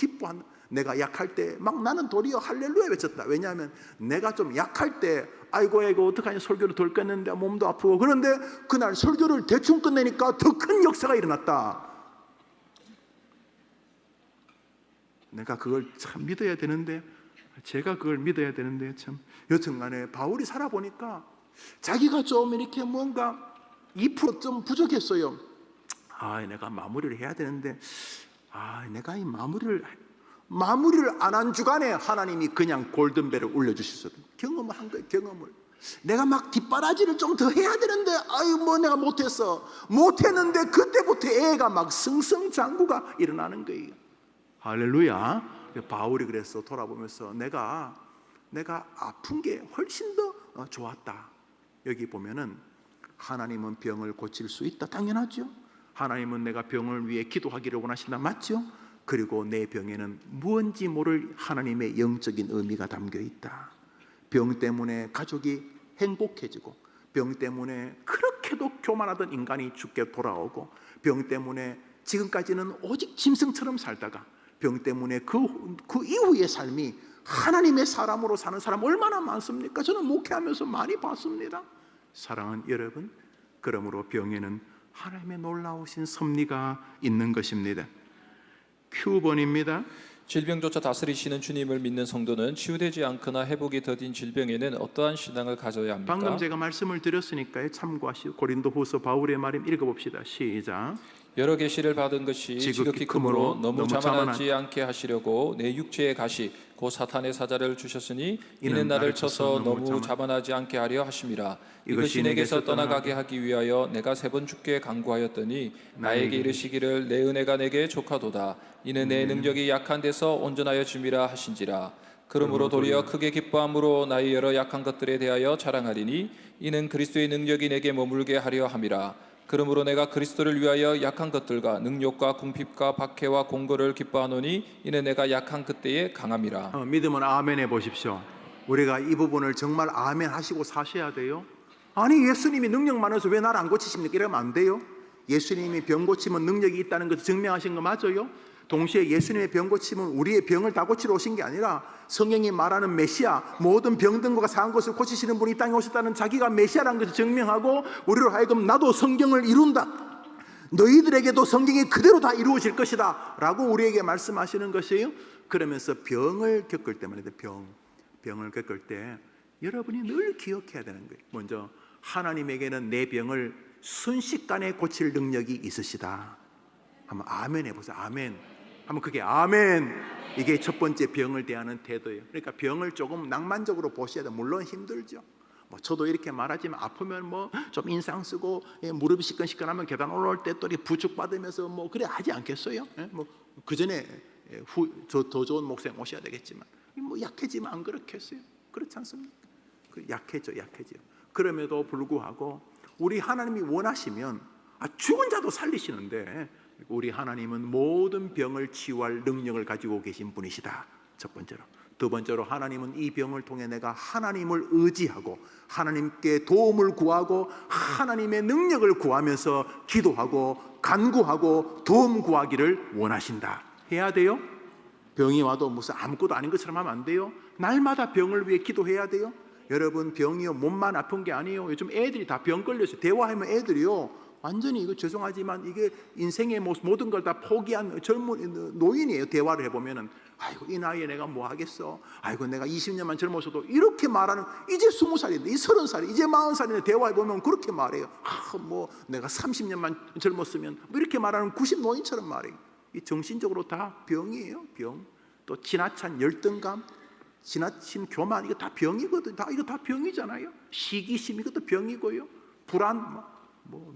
내가 약할 때 나는 도리어 할렐루야 외쳤다. 왜냐하면 내가 좀 약할 때 아이고 어떡하냐, 설교를 덜 끝냈는데 몸도 아프고, 그런데 그날 설교를 대충 끝내니까 더 큰 역사가 일어났다. 내가 그걸 참 믿어야 되는데, 제가 그걸 믿어야 되는데, 참 여튼간에 바울이 살아보니까 자기가 좀 이렇게 뭔가 2% 좀 부족했어요. 내가 마무리를 해야 되는데, 내가 이 마무리를 안 한 주간에 하나님이 그냥 골든벨을 울려주셨어요. 경험을 한 거예요. 경험을. 내가 막 뒷바라지를 좀 더 해야 되는데, 내가 못했는데 그때부터 애가 막 승승장구가 일어나는 거예요. 할렐루야. 바울이 그래서 돌아보면서 내가 아픈 게 훨씬 더 좋았다. 여기 보면은 하나님은 병을 고칠 수 있다. 당연하죠. 하나님은 내가 병을 위해 기도하기를 원하신다. 맞죠? 그리고 내 병에는 무언지 모를 하나님의 영적인 의미가 담겨 있다. 병 때문에 가족이 행복해지고, 병 때문에 그렇게도 교만하던 인간이 죽게 돌아오고, 병 때문에 지금까지는 오직 짐승처럼 살다가 병 때문에 그 이후의 삶이 하나님의 사람으로 사는 사람 얼마나 많습니까? 저는 목회하면서 많이 봤습니다. 사랑하는 여러분, 그러므로 병에는 하나님의 놀라우신 섭리가 있는 것입니다. Q번입니다. 질병조차 다스리시는 주님을 믿는 성도는 치유되지 않거나 회복이 더딘 질병에는 어떠한 신앙을 가져야 합니까? 방금 제가 말씀을 드렸으니까요. 참고하시고 고린도후서 바울의 말임 읽어봅시다. 시작. 여러 계시를 받은 것이 지극히 크므로 너무 자만하지 않게 하시려고 내 육체의 가시 곧 사탄의 사자를 주셨으니 이는 나를 쳐서 너무 자만하지 않게 하려 하심이라. 이것이 내게서 떠나가게 하기 위하여 내가 3번 주께 간구하였더니 나에게 이르시기를 내 은혜가 내게 족하도다. 이는 내 능력이 약한 데서 온전하여 줌이라 하신지라. 그러므로 도리어 크게 기뻐함으로 나의 여러 약한 것들에 대하여 자랑하리니 이는 그리스도의 능력이 내게 머물게 하려 함이라. 그러므로 내가 그리스도를 위하여 약한 것들과 능욕과 궁핍과 박해와 공고를 기뻐하노니 이는 내가 약한 그때에 강함이라. 믿으면 아멘 해보십시오. 우리가 이 부분을 정말 아멘 하시고 사셔야 돼요. 아니 예수님이 능력 많아서 왜 나를 안 고치십니까? 이러면 안 돼요. 예수님이 병 고치면 능력이 있다는 것을 증명하신 거 맞아요? 동시에 예수님의 병 고침은 우리의 병을 다 고치러 오신 게 아니라 성경이 말하는 메시아, 모든 병든과 상한 것을 고치시는 분이 이 땅에 오셨다는 자기가 메시아라는 것을 증명하고 우리로 하여금 나도 성경을 이룬다, 너희들에게도 성경이 그대로 다 이루어질 것이다 라고 우리에게 말씀하시는 것이에요. 그러면서 병을 겪을 때 말이죠. 병을 겪을 때 여러분이 늘 기억해야 되는 거예요. 먼저 하나님에게는 내 병을 순식간에 고칠 능력이 있으시다. 한번 아멘 해보세요. 아멘. 한번 그게 아멘. 이게 첫 번째 병을 대하는 태도예요. 그러니까 병을 조금 낭만적으로 보셔야 돼요. 물론 힘들죠. 저도 이렇게 말하지만 아프면 좀 인상 쓰고 무릎이 시끈시끈하면 계단 올라올 때 또 부축 받으면서 그래 하지 않겠어요? 그 전에 더 좋은 목사님 오셔야 되겠지만 약해지면 안 그렇겠어요? 그렇지 않습니까? 약해져. 그럼에도 불구하고 우리 하나님이 원하시면 죽은 자도 살리시는데 우리 하나님은 모든 병을 치유할 능력을 가지고 계신 분이시다. 첫 번째로. 두 번째로 하나님은 이 병을 통해 내가 하나님을 의지하고 하나님께 도움을 구하고 하나님의 능력을 구하면서 기도하고 간구하고 도움 구하기를 원하신다. 해야 돼요. 병이 와도 무슨 아무것도 아닌 것처럼 하면 안 돼요. 날마다 병을 위해 기도해야 돼요. 여러분 병이요 몸만 아픈 게 아니에요. 요즘 애들이 다 병 걸렸어요. 대화하면 애들이요 완전히 이거 죄송하지만 이게 인생의 모든 걸 다 포기한 젊은 노인이에요. 대화를 해보면은 아이고 이 나이에 내가 뭐 하겠어. 아이고 내가 20년만 젊었어도 이렇게 말하는, 이제 20살인데 이 30살이 이제 40살인데 대화해보면 그렇게 말해요. 내가 30년만 젊었으면 이렇게 말하는 90 노인처럼 말해요. 이 정신적으로 다 병이에요. 병. 또 지나친 열등감, 지나친 교만, 이거 다 병이거든. 이거 다 병이잖아요. 시기심, 이것도 병이고요. 불안,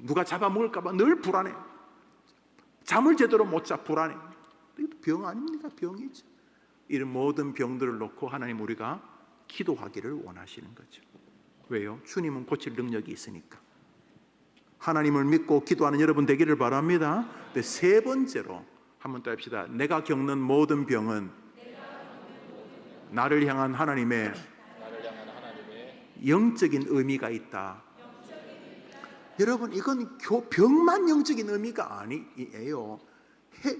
누가 잡아먹을까봐 늘 불안해. 잠을 제대로 못 자, 불안해. 이것도 병 아닙니까? 병이죠. 이런 모든 병들을 놓고 하나님 우리가 기도하기를 원하시는 거죠. 왜요? 주님은 고칠 능력이 있으니까. 하나님을 믿고 기도하는 여러분 되기를 바랍니다. 근데 세 번째로 한번 더 합시다. 내가 겪는 모든 병은 나를 향한 하나님의 영적인 의미가 있다. 여러분 이건 병만 영적인 의미가 아니에요.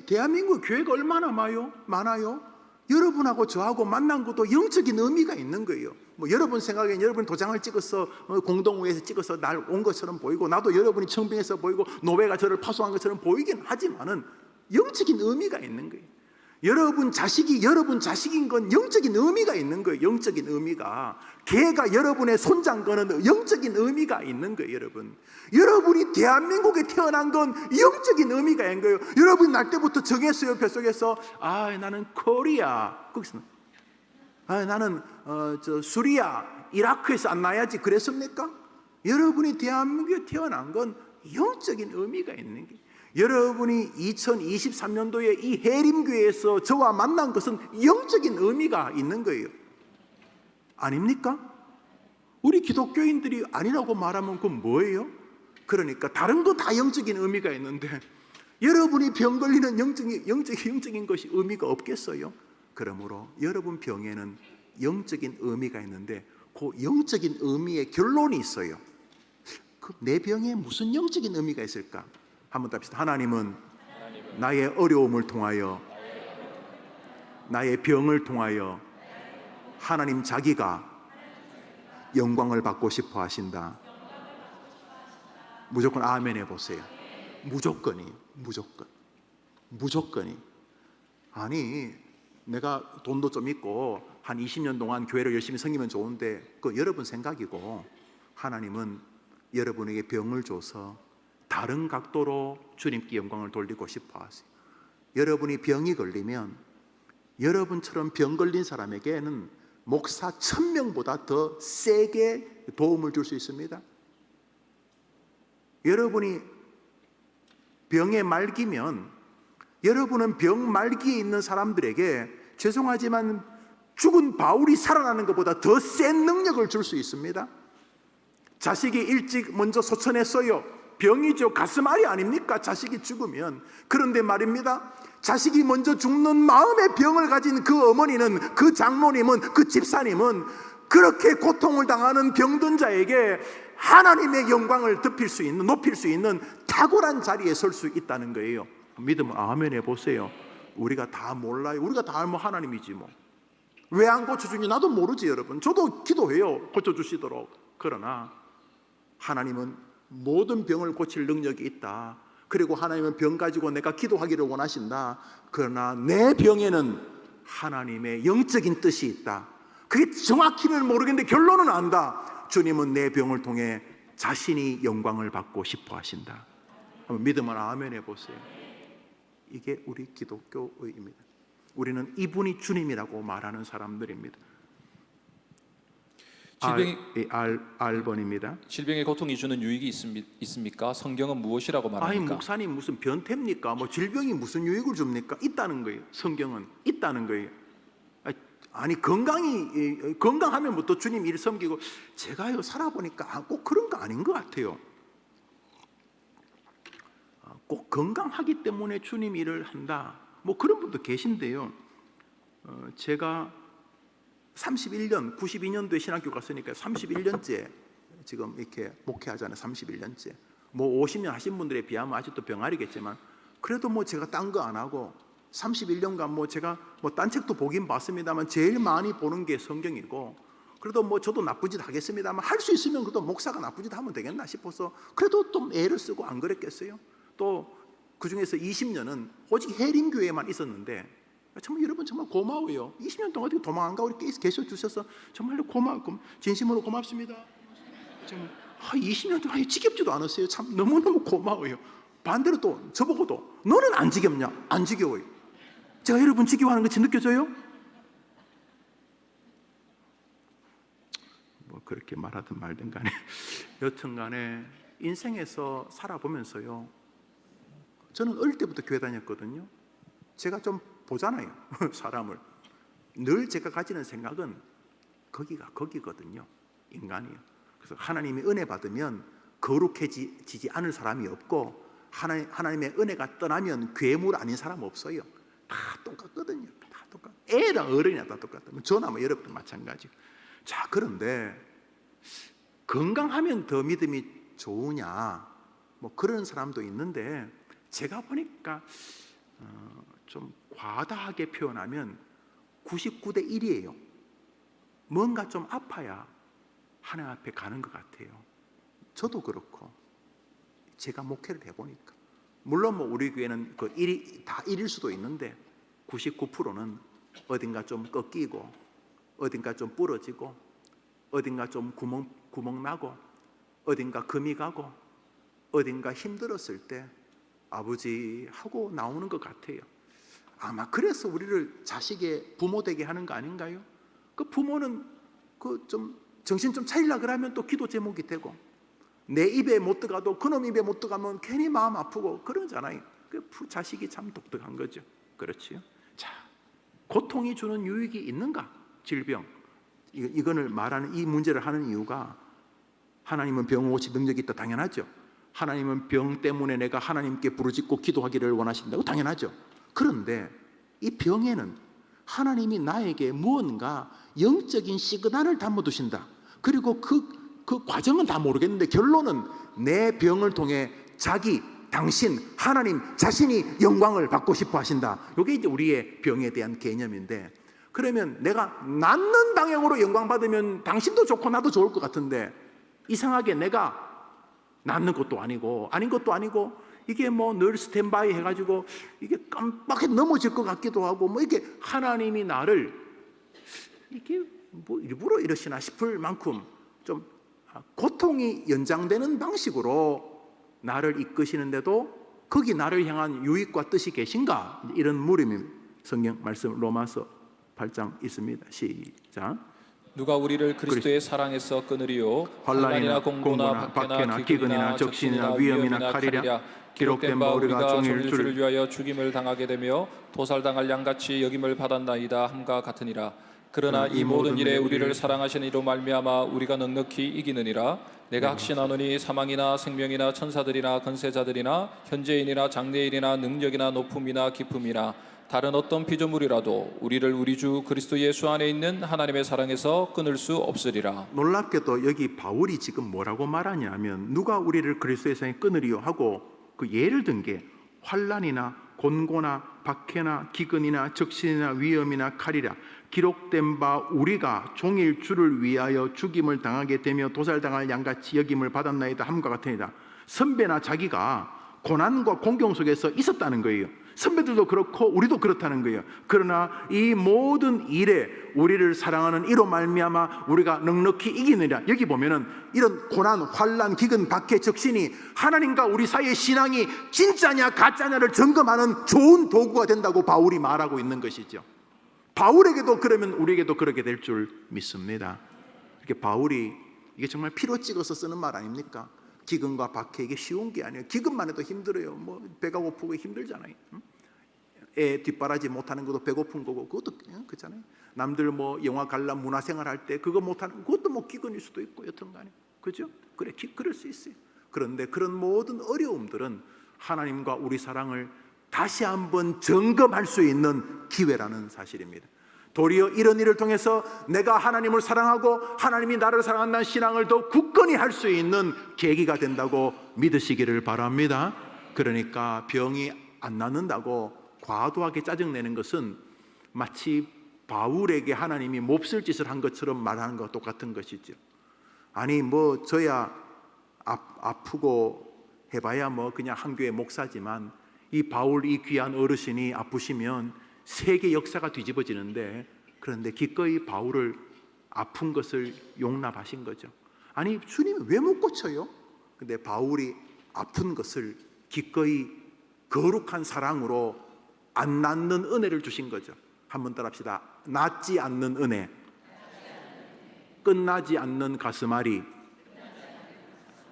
대한민국 교회가 얼마나 많아요? 여러분하고 저하고 만난 것도 영적인 의미가 있는 거예요. 여러분 생각엔 여러분 도장을 찍어서 공동회에서 찍어서 날 온 것처럼 보이고 나도 여러분이 청빙해서 보이고 노예가 저를 파송한 것처럼 보이긴 하지만은 영적인 의미가 있는 거예요. 여러분 자식인 건 영적인 의미가 있는 거예요. 영적인 의미가. 개가 여러분의 손자인 거는 영적인 의미가 있는 거예요. 여러분이 대한민국에 태어난 건 영적인 의미가 있는 거예요. 여러분 날 때부터 정했어요. 뱃속에서 나는 코리아, 거기서 나는 수리아, 이라크에서 안 나야지 그랬습니까? 여러분이 대한민국에 태어난 건 영적인 의미가 있는 게, 여러분이 2023년도에 이 해림교회에서 저와 만난 것은 영적인 의미가 있는 거예요. 아닙니까? 우리 기독교인들이 아니라고 말하면 그건 뭐예요? 그러니까 다른 거 다 영적인 의미가 있는데 여러분이 병 걸리는 영적인 것이 의미가 없겠어요? 그러므로 여러분 병에는 영적인 의미가 있는데 그 영적인 의미의 결론이 있어요. 내 병에 무슨 영적인 의미가 있을까? 한번 답시다. 하나님은 나의 어려움을 통하여, 나의 병을 통하여 하나님 자기가 영광을 받고 싶어 하신다. 무조건 아멘 해보세요. 무조건이. 아니, 내가 돈도 좀 있고 한 20년 동안 교회를 열심히 섬기면 좋은데 그거 여러분 생각이고, 하나님은 여러분에게 병을 줘서 다른 각도로 주님께 영광을 돌리고 싶어 하세요. 여러분이 병이 걸리면 여러분처럼 병 걸린 사람에게는 목사 1000명보다 더 세게 도움을 줄 수 있습니다. 여러분이 병에 말기면 여러분은 병 말기에 있는 사람들에게 죄송하지만 죽은 바울이 살아나는 것보다 더 센 능력을 줄 수 있습니다. 자식이 일찍 먼저 소천했어요. 병이죠. 가슴앓이 아닙니까? 자식이 죽으면. 그런데 말입니다, 자식이 먼저 죽는 마음의 병을 가진 그 어머니는, 그 장모님은, 그 집사님은 그렇게 고통을 당하는 병든 자에게 하나님의 영광을 높일 수 있는 탁월한 자리에 설 수 있다는 거예요. 믿으면 아멘 해보세요. 우리가 다 몰라요. 우리가 다 알면 하나님이지 뭐. 왜 안 고쳐주니 나도 모르지 여러분. 저도 기도해요. 고쳐주시도록. 그러나 하나님은 모든 병을 고칠 능력이 있다. 그리고 하나님은 병 가지고 내가 기도하기를 원하신다. 그러나 내 병에는 하나님의 영적인 뜻이 있다. 그게 정확히는 모르겠는데 결론은 안다. 주님은 내 병을 통해 자신이 영광을 받고 싶어 하신다. 한번 믿으면 아멘 해보세요. 이게 우리 기독교의입니다. 우리는 이분이 주님이라고 말하는 사람들입니다. R번입니다. 질병의 고통이 주는 유익이 있습니까? 성경은 무엇이라고 말합니까? 아니 목사님 무슨 변태입니까? 뭐 질병이 무슨 유익을 줍니까? 있다는 거예요. 성경은 있다는 거예요. 아니 건강하면 뭐 또 주님 일 섬기고, 제가요 살아보니까 꼭 그런 거 아닌 것 같아요. 꼭 건강하기 때문에 주님 일을 한다, 뭐 그런 분도 계신데요. 제가 31년, 92년도에 신학교 갔으니까 31년째 지금 이렇게 목회하잖아요. 31년째. 뭐 50년 하신 분들에 비하면 아직도 병아리겠지만, 그래도 뭐 제가 딴 거 안 하고 31년간 뭐 제가 뭐 딴 책도 보긴 봤습니다만 제일 많이 보는 게 성경이고, 그래도 뭐 저도 나쁜 짓 하겠습니다만 할 수 있으면 그래도 목사가 나쁜 짓 하면 되겠나 싶어서 그래도 좀 애를 쓰고 안 그랬겠어요? 또 그 중에서 20년은 오직 해림교회만 있었는데 정말 여러분 정말 고마워요. 20년 동안 어떻게 도망 안 가고 이렇게 계셔 주셔서 정말로 고맙고 진심으로 고맙습니다. 정말 20년 동안 지겹지도 않았어요. 참 너무너무 고마워요. 반대로 또 저보고도 너는 안 지겹냐? 안 지겨워요. 제가 여러분 지겨워하는 것이 느껴져요? 뭐 그렇게 말하든 말든 간에 여튼 간에 인생에서 살아보면서요, 저는 어릴 때부터 교회 다녔거든요. 제가 좀 보잖아요. 사람을. 늘 제가 가지는 생각은 거기가 거기거든요. 인간이요. 그래서 하나님의 은혜 받으면 거룩해지지 않을 사람이 없고, 하나님의 은혜가 떠나면 괴물 아닌 사람 없어요. 다 똑같거든요. 다 똑같. 애나 어른이나 다 똑같다. 저나 뭐 여러분도 마찬가지. 자, 그런데 건강하면 더 믿음이 좋으냐, 뭐 그런 사람도 있는데, 제가 보니까 좀 과다하게 표현하면 99대 1이에요. 뭔가 좀 아파야 하나님 앞에 가는 것 같아요. 저도 그렇고 제가 목회를 해보니까, 물론 뭐 우리 교회는 그 일이 다 1일 수도 있는데 99%는 어딘가 좀 꺾이고 어딘가 좀 부러지고 어딘가 좀 구멍 나고 어딘가 금이 가고 어딘가 힘들었을 때 아버지 하고 나오는 것 같아요. 아마 그래서 우리를 자식의 부모 되게 하는 거 아닌가요? 그 부모는 그 좀 정신 좀 차리려 그러면 또 기도 제목이 되고 내 입에 못 들어가도 그놈 입에 못 들어가면 괜히 마음 아프고 그러잖아요. 그 자식이 참 독특한 거죠. 그렇지요? 자, 고통이 주는 유익이 있는가? 질병. 이거를 말하는 이 문제를 하는 이유가 하나님은 병을 고칠 능력이 있다. 당연하죠. 하나님은 병 때문에 내가 하나님께 부르짖고 기도하기를 원하신다고 당연하죠. 그런데 이 병에는 하나님이 나에게 무언가 영적인 시그널을 담아두신다. 그리고 그 과정은 다 모르겠는데 결론은 내 병을 통해 자기, 당신, 하나님 자신이 영광을 받고 싶어 하신다. 이게 이제 우리의 병에 대한 개념인데, 그러면 내가 낫는 방향으로 영광 받으면 당신도 좋고 나도 좋을 것 같은데 이상하게 내가 낫는 것도 아니고 아닌 것도 아니고 이게 뭐 늘 스탠바이 해가지고 이게 깜빡해 넘어질 것 같기도 하고 뭐 이게 하나님이 나를 이게 뭐 일부러 이러시나 싶을 만큼 좀 고통이 연장되는 방식으로 나를 이끄시는데도 거기 나를 향한 유익과 뜻이 계신가? 이런 물음이 성경 말씀 로마서 8장 있습니다. 시작. 누가 우리를 그리스도의 사랑에서 끊으리요? 환난이나 공고나 박해나 기근이나 적신이나 위험이나 칼이랴 기록된 바 우리가 종일 주를 위하여 죽임을 당하게 되며 도살당할 양같이 여김을 받았나이다 함과 같으니라. 그러나 이 모든 일에 우리를 사랑하시는 이로 말미암아 우리가 넉넉히 이기느니라. 내가 확신하노니 사망이나 생명이나 천사들이나 권세자들이나 현재인이나 장래인이나 능력이나 높음이나 깊음이나 다른 어떤 피조물이라도 우리를 우리 주 그리스도 예수 안에 있는 하나님의 사랑에서 끊을 수 없으리라. 놀랍게도 여기 바울이 지금 뭐라고 말하냐면 누가 우리를 그리스도의 사랑에 끊으리요 하고 그 예를 든 게 환난이나 곤고나 박해나 기근이나 적신이나 위험이나 칼이라 기록된 바 우리가 종일 주를 위하여 죽임을 당하게 되며 도살당할 양같이 여김을 받았나이다 함과 같으니라. 선배나 자기가 고난과 공경 속에서 있었다는 거예요. 선배들도 그렇고 우리도 그렇다는 거예요. 그러나 이 모든 일에 우리를 사랑하는 이로 말미암아 우리가 넉넉히 이기느니라. 여기 보면은 이런 고난, 환난, 기근, 박해, 적신이 하나님과 우리 사이의 신앙이 진짜냐 가짜냐를 점검하는 좋은 도구가 된다고 바울이 말하고 있는 것이죠. 바울에게도 그러면 우리에게도 그렇게 될 줄 믿습니다. 이렇게 바울이 이게 정말 피로 찍어서 쓰는 말 아닙니까? 기근과 박해, 이게 쉬운 게 아니에요. 기근만 해도 힘들어요. 뭐 배가 고프고 힘들잖아요. 애 뒷바라지 못하는 것도 배고픈 거고 그것도 그렇잖아요. 남들 뭐 영화 관람 문화생활 할 때 그거 못하는 그것도 뭐 기근일 수도 있고 여튼간에 그죠? 그래 그럴 수 있어요. 그런데 그런 모든 어려움들은 하나님과 우리 사랑을 다시 한번 점검할 수 있는 기회라는 사실입니다. 도리어 이런 일을 통해서 내가 하나님을 사랑하고 하나님이 나를 사랑한다는 신앙을 더 굳건히 할 수 있는 계기가 된다고 믿으시기를 바랍니다. 그러니까 병이 안 낫는다고 과도하게 짜증내는 것은 마치 바울에게 하나님이 몹쓸 짓을 한 것처럼 말하는 것과 똑같은 것이죠. 아니 뭐 저야 아프고 해봐야 뭐 그냥 한 교회 목사지만 이 바울 이 귀한 어르신이 아프시면 세계 역사가 뒤집어지는데 그런데 기꺼이 바울을 아픈 것을 용납하신 거죠. 아니 주님이 왜 못 고쳐요? 근데 바울이 아픈 것을 기꺼이 거룩한 사랑으로 안 낫는 은혜를 주신 거죠. 한번 따라합시다. 낫지 않는 은혜, 끝나지 않는 가슴앓이.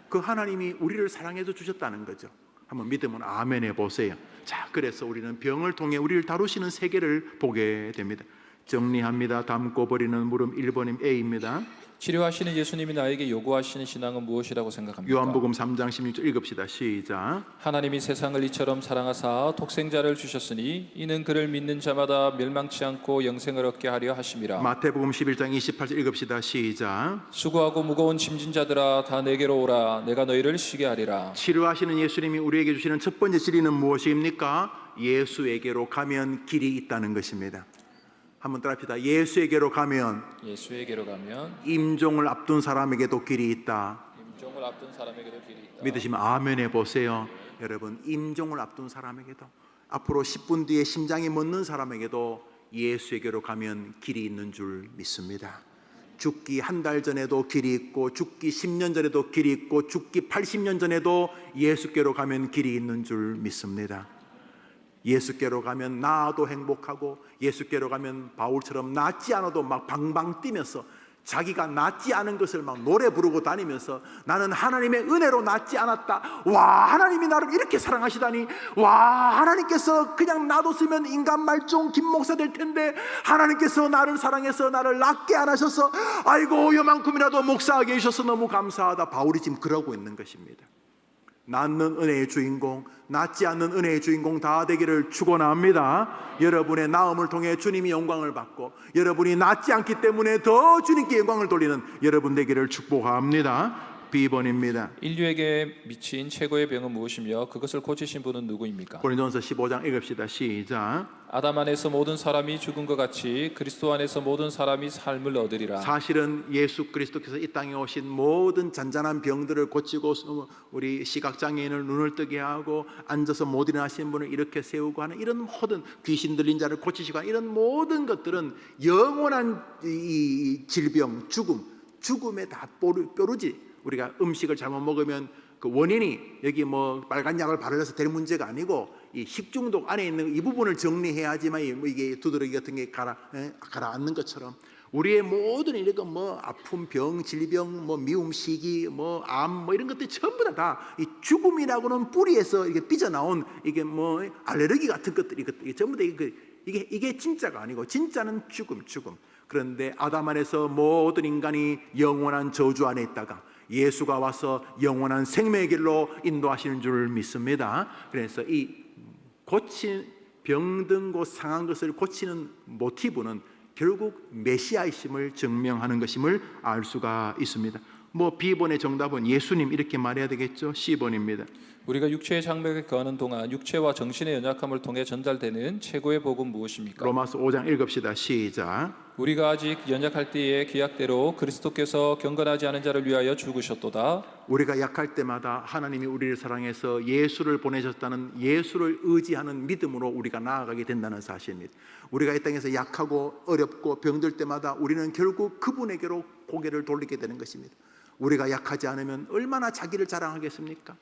그 하나님이 우리를 사랑해서 주셨다는 거죠. 한번 믿으면 아멘 해보세요. 자, 그래서 우리는 병을 통해 우리를 다루시는 세계를 보게 됩니다. 정리합니다. 담고 버리는 물음 1번임 A입니다. 치료하시는 예수님이 나에게 요구하시는 신앙은 무엇이라고 생각합니까? 요한복음 3장 16절 읽읍시다. 시작. 하나님이 세상을 이처럼 사랑하사 독생자를 주셨으니 이는 그를 믿는 자마다 멸망치 않고 영생을 얻게 하려 하심이라. 마태복음 11장 28절 읽읍시다. 시작. 수고하고 무거운 짐진 자들아 다 내게로 오라 내가 너희를 쉬게 하리라. 치료하시는 예수님이 우리에게 주시는 첫 번째 진리는 무엇입니까? 예수에게로 가면 길이 있다는 것입니다. 한번 따라합시다. 예수에게로 가면 임종을 앞둔 사람에게도 길이 있다. 임종을 앞둔 사람에게도 길이 있다. 믿으시면 아멘 해보세요. 여러분 임종을 앞둔 사람에게도 앞으로 10분 뒤에 심장이 멎는 사람에게도 예수에게로 가면 길이 있는 줄 믿습니다. 죽기 한 달 전에도 길이 있고, 죽기 10년 전에도 길이 있고, 죽기 80년 전에도 예수께로 가면 길이 있는 줄 믿습니다. 예수께로 가면 나아도 행복하고, 예수께로 가면 바울처럼 낫지 않아도 막 방방 뛰면서 자기가 낫지 않은 것을 막 노래 부르고 다니면서 나는 하나님의 은혜로 낫지 않았다. 와, 하나님이 나를 이렇게 사랑하시다니. 와, 하나님께서 그냥 놔뒀으면 인간 말종 김 목사 될 텐데 하나님께서 나를 사랑해서 나를 낫게 안 하셔서 아이고 요만큼이라도 목사하게 해주셔서 너무 감사하다. 바울이 지금 그러고 있는 것입니다. 낫는 은혜의 주인공, 낫지 않는 은혜의 주인공 다 되기를 축원합니다. 여러분의 나음을 통해 주님이 영광을 받고, 여러분이 낫지 않기 때문에 더 주님께 영광을 돌리는 여러분 되기를 축복합니다. B번입니다. 인류에게 미친 최고의 병은 무엇이며 그것을 고치신 분은 누구입니까? 고린도전서 15장 읽읍시다. 시작. 아담 안에서 모든 사람이 죽은 것 같이 그리스도 안에서 모든 사람이 삶을 얻으리라. 사실은 예수 그리스도께서 이 땅에 오신 모든 잔잔한 병들을 고치고, 우리 시각장애인을 눈을 뜨게 하고 앉아서 못 일어나시는 분을 이렇게 세우고 하는 이런 모든, 귀신 들린 자를 고치시고 하는 이런 모든 것들은 영원한 이 질병, 죽음의 다 뾰루지. 우리가 음식을 잘못 먹으면 그 원인이 여기 뭐 빨간 약을 바르려서 될 문제가 아니고 이 식중독 안에 있는 이 부분을 정리해야지만 이게 두드러기 같은 게 가라앉는 것처럼 우리의 모든 이런 뭐 아픔, 병, 질병, 뭐 미움, 시기, 뭐 암, 뭐 이런 것들이 전부 다 이 죽음이라고는 뿌리에서 이게 삐져나온 이게 뭐 알레르기 같은 것들이 이게 전부 다 이게 진짜가 아니고, 진짜는 죽음. 그런데 아담 안에서 모든 인간이 영원한 저주 안에 있다가 예수가 와서 영원한 생명의 길로 인도하시는 줄 믿습니다. 그래서 이 고친 병든 곳, 상한 것을 고치는 모티브는 결국 메시아이심을 증명하는 것임을 알 수가 있습니다. 뭐 B번의 정답은 예수님 이렇게 말해야 되겠죠. C번입니다. 우리가 육체의 장막에 거하는 동안 육체와 정신의 연약함을 통해 전달되는 최고의 복은 무엇입니까? 로마서 5장 읽읍시다. 시작. 우리가 아직 연약할 때에 기약대로 그리스도께서 경건하지 않은 자를 위하여 죽으셨도다. 우리가 약할 때마다 하나님이 우리를 사랑해서 예수를 보내셨다는, 예수를 의지하는 믿음으로 우리가 나아가게 된다는 사실입니다. 우리가 이 땅에서 약하고 어렵고 병들 때마다 우리는 결국 그분에게로 고개를 돌리게 되는 것입니다. 우리가 약하지 않으면 얼마나 자기를 자랑하겠습니까?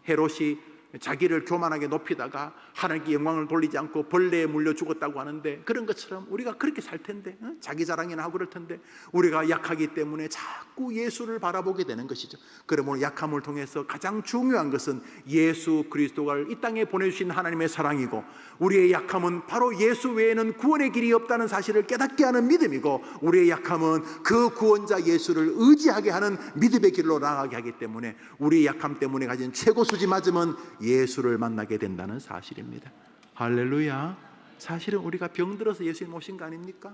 헤롯이 자기를 교만하게 높이다가 하나님께 영광을 돌리지 않고 벌레에 물려 죽었다고 하는데, 그런 것처럼 우리가 그렇게 살 텐데, 자기 자랑이나 하고 그럴 텐데, 우리가 약하기 때문에 자꾸 예수를 바라보게 되는 것이죠. 그러므로 약함을 통해서 가장 중요한 것은 예수 그리스도가 이 땅에 보내주신 하나님의 사랑이고, 우리의 약함은 바로 예수 외에는 구원의 길이 없다는 사실을 깨닫게 하는 믿음이고, 우리의 약함은 그 구원자 예수를 의지하게 하는 믿음의 길로 나아가게 하기 때문에 우리의 약함 때문에 가진 최고 수지 맞음은 예수를 만나게 된다는 사실입니다. 할렐루야. 사실은 우리가 병들어서 예수님 오신 거 아닙니까?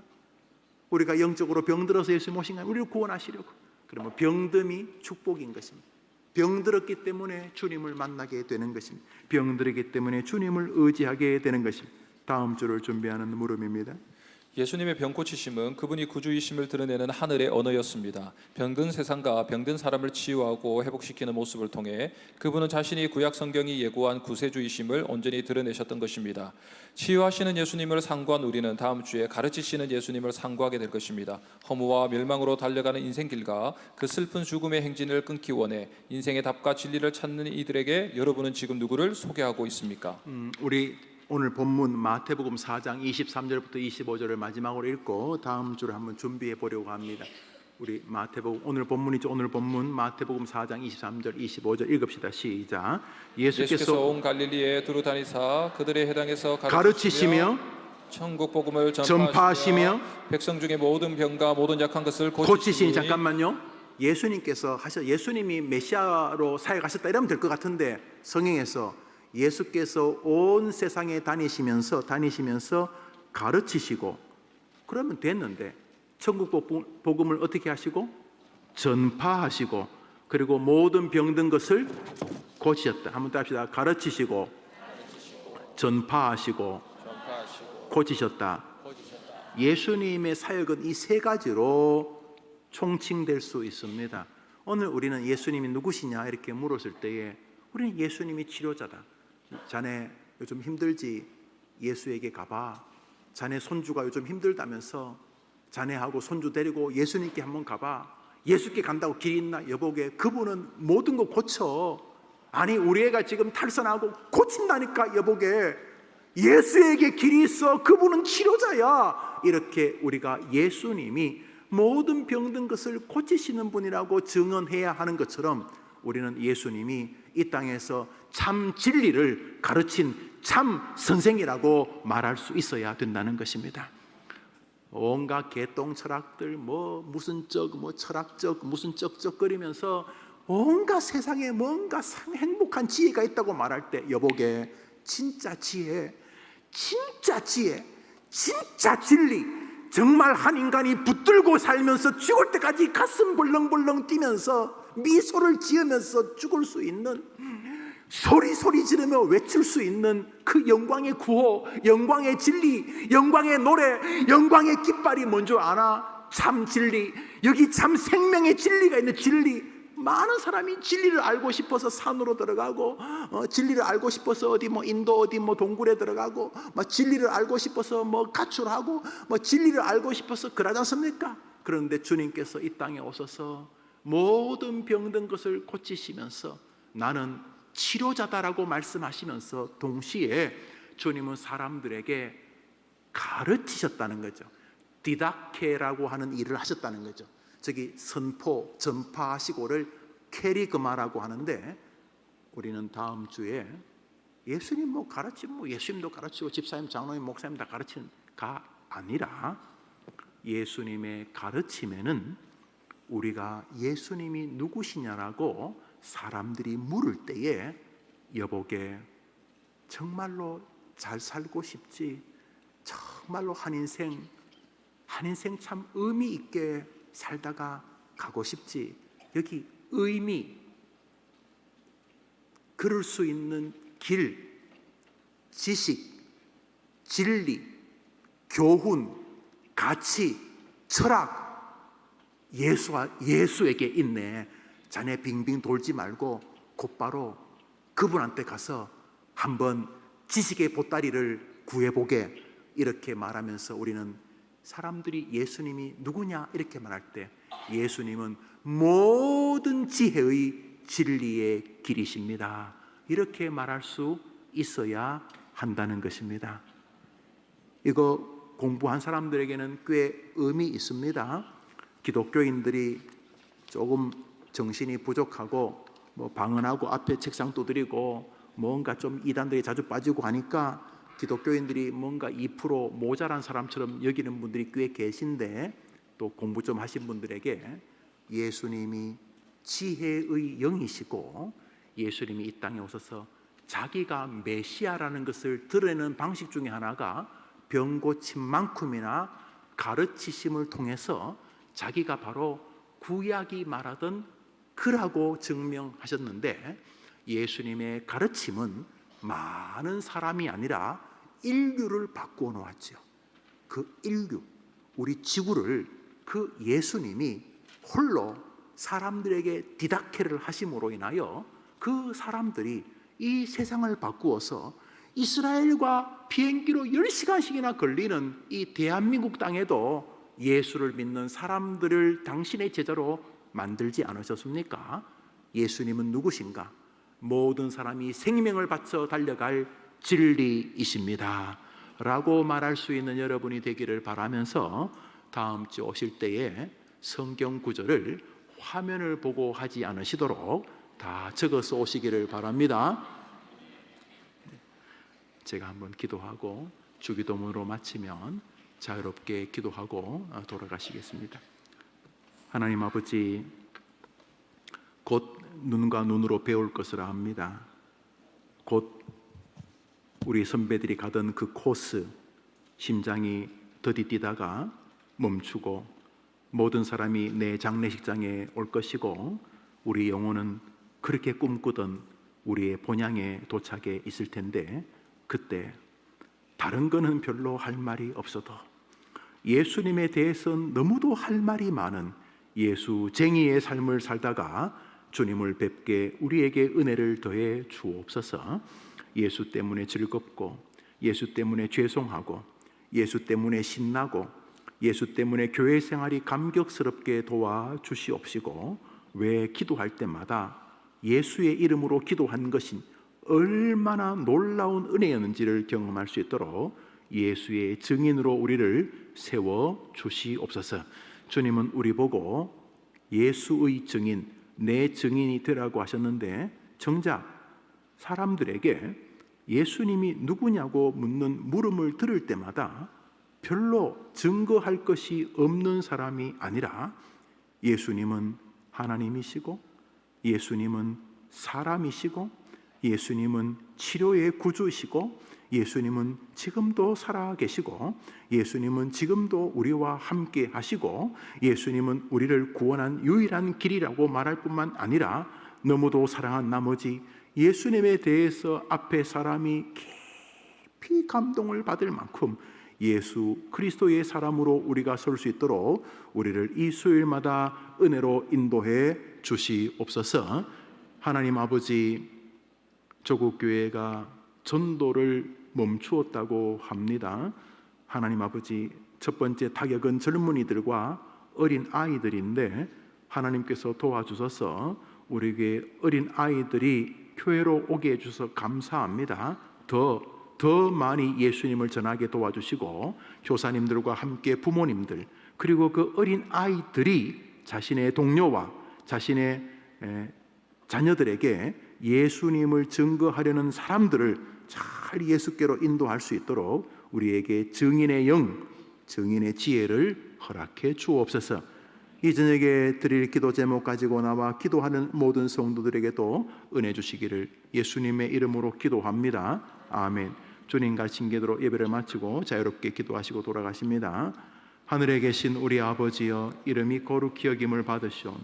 우리가 영적으로 병들어서 예수님 오신 거 아닙니까? 우리를 구원하시려고. 그러면 병듦이 축복인 것입니다. 병들었기 때문에 주님을 만나게 되는 것입니다. 병들었기 때문에 주님을 의지하게 되는 것입니다. 다음 주를 준비하는 물음입니다. 예수님의 병 고치심은 그분이 구주이심을 드러내는 하늘의 언어였습니다. 병든 세상과 병든 사람을 치유하고 회복시키는 모습을 통해 그분은 자신이 구약 성경이 예고한 구세주이심을 온전히 드러내셨던 것입니다. 치유하시는 예수님을 상고한 우리는 다음 주에 가르치시는 예수님을 상고하게 될 것입니다. 허무와 멸망으로 달려가는 인생길과 그 슬픈 죽음의 행진을 끊기 원해 인생의 답과 진리를 찾는 이들에게 여러분은 지금 누구를 소개하고 있습니까? 우리 오늘 본문 마태복음 4장 23절부터 25절을 마지막으로 읽고 다음 주를 한번 준비해 보려고 합니다. 우리 마태복음, 오늘 본문이죠. 오늘 본문 마태복음 4장 23절 25절 읽읍시다. 시작. 예수께서 온 갈릴리에 두루 다니사 그들의 해당에서 가르치시며 천국 복음을 전파하시며 백성 중에 모든 병과 모든 약한 것을 고치시니. 잠깐만요. 예수님이 메시아로 사역하셨다 이러면 될 것 같은데, 성경에서 예수께서 온 세상에 다니시면서 가르치시고 그러면 됐는데, 천국 복음을 어떻게 하시고 전파하시고 그리고 모든 병든 것을 고치셨다. 한번 더 합시다. 가르치시고 전파하시고 고치셨다. 예수님의 사역은 이 세 가지로 총칭될 수 있습니다. 오늘 우리는 예수님이 누구시냐 이렇게 물었을 때에 우리는 예수님이 치료자다. 자네 요즘 힘들지? 예수에게 가봐. 자네 손주가 요즘 힘들다면서 자네하고 손주 데리고 예수님께 한번 가봐. 예수께 간다고 길이 있나? 여보게, 그분은 모든 거 고쳐. 아니, 우리 애가 지금 탈선하고 고친다니까. 여보게, 예수에게 길이 있어. 그분은 치료자야. 이렇게 우리가 예수님이 모든 병든 것을 고치시는 분이라고 증언해야 하는 것처럼, 우리는 예수님이 이 땅에서 참 진리를 가르친 참 선생이라고 말할 수 있어야 된다는 것입니다. 온갖 개똥 철학들, 무슨 철학적 무슨 쩍쩍거리면서 온갖 세상에 뭔가 행복한 지혜가 있다고 말할 때, 여보게, 진짜 지혜, 진짜 진리, 정말 한 인간이 붙들고 살면서 죽을 때까지 가슴 벌렁벌렁 뛰면서 미소를 지으면서 죽을 수 있는, 소리 지르며 외칠 수 있는 그 영광의 구호, 영광의 진리, 영광의 노래, 영광의 깃발이 뭔 줄 아나? 참 진리. 여기 참 생명의 진리가 있는 진리. 많은 사람이 진리를 알고 싶어서 산으로 들어가고, 진리를 알고 싶어서 어디 인도 어디 동굴에 들어가고, 진리를 알고 싶어서 가출하고, 진리를 알고 싶어서 그러지 않습니까? 그런데 주님께서 이 땅에 오셔서 모든 병든 것을 고치시면서 나는 치료자다라고 말씀하시면서 동시에 주님은 사람들에게 가르치셨다는 거죠. 디다케라고 하는 일을 하셨다는 거죠. 저기 선포, 전파하시고를 캐리그마라고 하는데, 우리는 다음 주에 예수님 가르치면 예수님도 가르치고 집사님, 장로님, 목사님 다 가르치는가 아니라, 예수님의 가르침에는 우리가 예수님이 누구시냐라고 사람들이 물을 때에, 여보게, 정말로 잘 살고 싶지? 정말로 한 인생 참 의미 있게 살다가 가고 싶지? 여기 의미, 그럴 수 있는 길, 지식, 진리, 교훈, 가치, 철학, 예수에게 있네. 자네 빙빙 돌지 말고 곧바로 그분한테 가서 한번 지식의 보따리를 구해보게. 이렇게 말하면서 우리는 사람들이 예수님이 누구냐 이렇게 말할 때, 예수님은 모든 지혜의 진리의 길이십니다. 이렇게 말할 수 있어야 한다는 것입니다. 이거 공부한 사람들에게는 꽤 의미 있습니다. 기독교인들이 조금 정신이 부족하고 방언하고 앞에 책상 두드리고 뭔가 좀 이단들이 자주 빠지고 하니까 기독교인들이 뭔가 2% 모자란 사람처럼 여기는 분들이 꽤 계신데, 또 공부 좀 하신 분들에게 예수님이 지혜의 영이시고 예수님이 이 땅에 오셔서 자기가 메시아라는 것을 드러내는 방식 중에 하나가 병고침만큼이나 가르치심을 통해서 자기가 바로 구약이 말하던 그라고 증명하셨는데, 예수님의 가르침은 많은 사람이 아니라 인류를 바꾸어 놓았죠. 그 인류, 우리 지구를 그 예수님이 홀로 사람들에게 디다케를 하심으로 인하여 그 사람들이 이 세상을 바꾸어서 이스라엘과 비행기로 10시간씩이나 걸리는 이 대한민국 땅에도 예수를 믿는 사람들을 당신의 제자로 만들지 않으셨습니까? 예수님은 누구신가? 모든 사람이 생명을 바쳐 달려갈 진리이십니다 라고 말할 수 있는 여러분이 되기를 바라면서, 다음 주 오실 때에 성경 구절을 화면을 보고 하지 않으시도록 다 적어서 오시기를 바랍니다. 제가 한번 기도하고 주기도문으로 마치면 자유롭게 기도하고 돌아가시겠습니다. 하나님 아버지, 곧 눈과 눈으로 배울 것을 압니다. 곧 우리 선배들이 가던 그 코스, 심장이 더디 뛰다가 멈추고 모든 사람이 내 장례식장에 올 것이고, 우리 영혼은 그렇게 꿈꾸던 우리의 본향에 도착해 있을 텐데, 그때 다른 거는 별로 할 말이 없어도 예수님에 대해서는 너무도 할 말이 많은 예수쟁이의 삶을 살다가 주님을 뵙게 우리에게 은혜를 더해 주옵소서. 예수 때문에 즐겁고 예수 때문에 죄송하고 예수 때문에 신나고 예수 때문에 교회 생활이 감격스럽게 도와주시옵시고 왜 기도할 때마다 예수의 이름으로 기도한 것이 얼마나 놀라운 은혜였는지를 경험할 수 있도록 예수의 증인으로 우리를 세워주시옵소서. 주님은 우리 보고 예수의 증인, 내 증인이 되라고 하셨는데 정작 사람들에게 예수님이 누구냐고 묻는 물음을 들을 때마다 별로 증거할 것이 없는 사람이 아니라 예수님은 하나님이시고 예수님은 사람이시고 예수님은 치료의 구주이시고 예수님은 지금도 살아계시고 예수님은 지금도 우리와 함께 하시고 예수님은 우리를 구원한 유일한 길이라고 말할 뿐만 아니라 너무도 사랑한 나머지 예수님에 대해서 앞에 사람이 깊이 감동을 받을 만큼 예수 그리스도의 사람으로 우리가 설 수 있도록 우리를 이 수요일마다 은혜로 인도해 주시옵소서. 하나님 아버지, 조국 교회가 전도를 멈추었다고 합니다. 하나님 아버지, 첫 번째 타격은 젊은이들과 어린 아이들인데 하나님께서 도와주셔서 우리에게 어린 아이들이 교회로 오게 해주셔서 감사합니다. 더 많이 예수님을 전하게 도와주시고 교사님들과 함께 부모님들 그리고 그 어린 아이들이 자신의 동료와 자신의 자녀들에게 예수님을 증거하려는 사람들을 잘 예수께로 인도할 수 있도록 우리에게 증인의 영, 증인의 지혜를 허락해 주옵소서. 이 저녁에 드릴 기도 제목 가지고 나와 기도하는 모든 성도들에게도 은혜 주시기를 예수님의 이름으로 기도합니다. 아멘. 주님 가신 길로 예배를 마치고 자유롭게 기도하시고 돌아가십니다. 하늘에 계신 우리 아버지여, 이름이 거룩히 여김을 받으시오.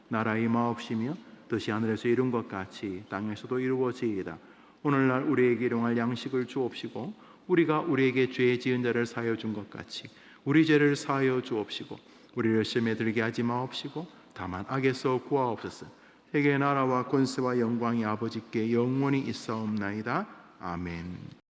나라의 마옵시며 뜻이 하늘에서 이룬 것 같이 땅에서도 이루어지이다. 오늘날 우리에게 일용할 양식을 주옵시고 우리가 우리에게 죄 지은 자를 사하여 준 것 같이 우리 죄를 사하여 주옵시고 우리를 시험에 들게 하지 마옵시고 다만 악에서 구하옵소서. 세계의 나라와 권세와 영광이 아버지께 영원히 있사옵나이다. 아멘.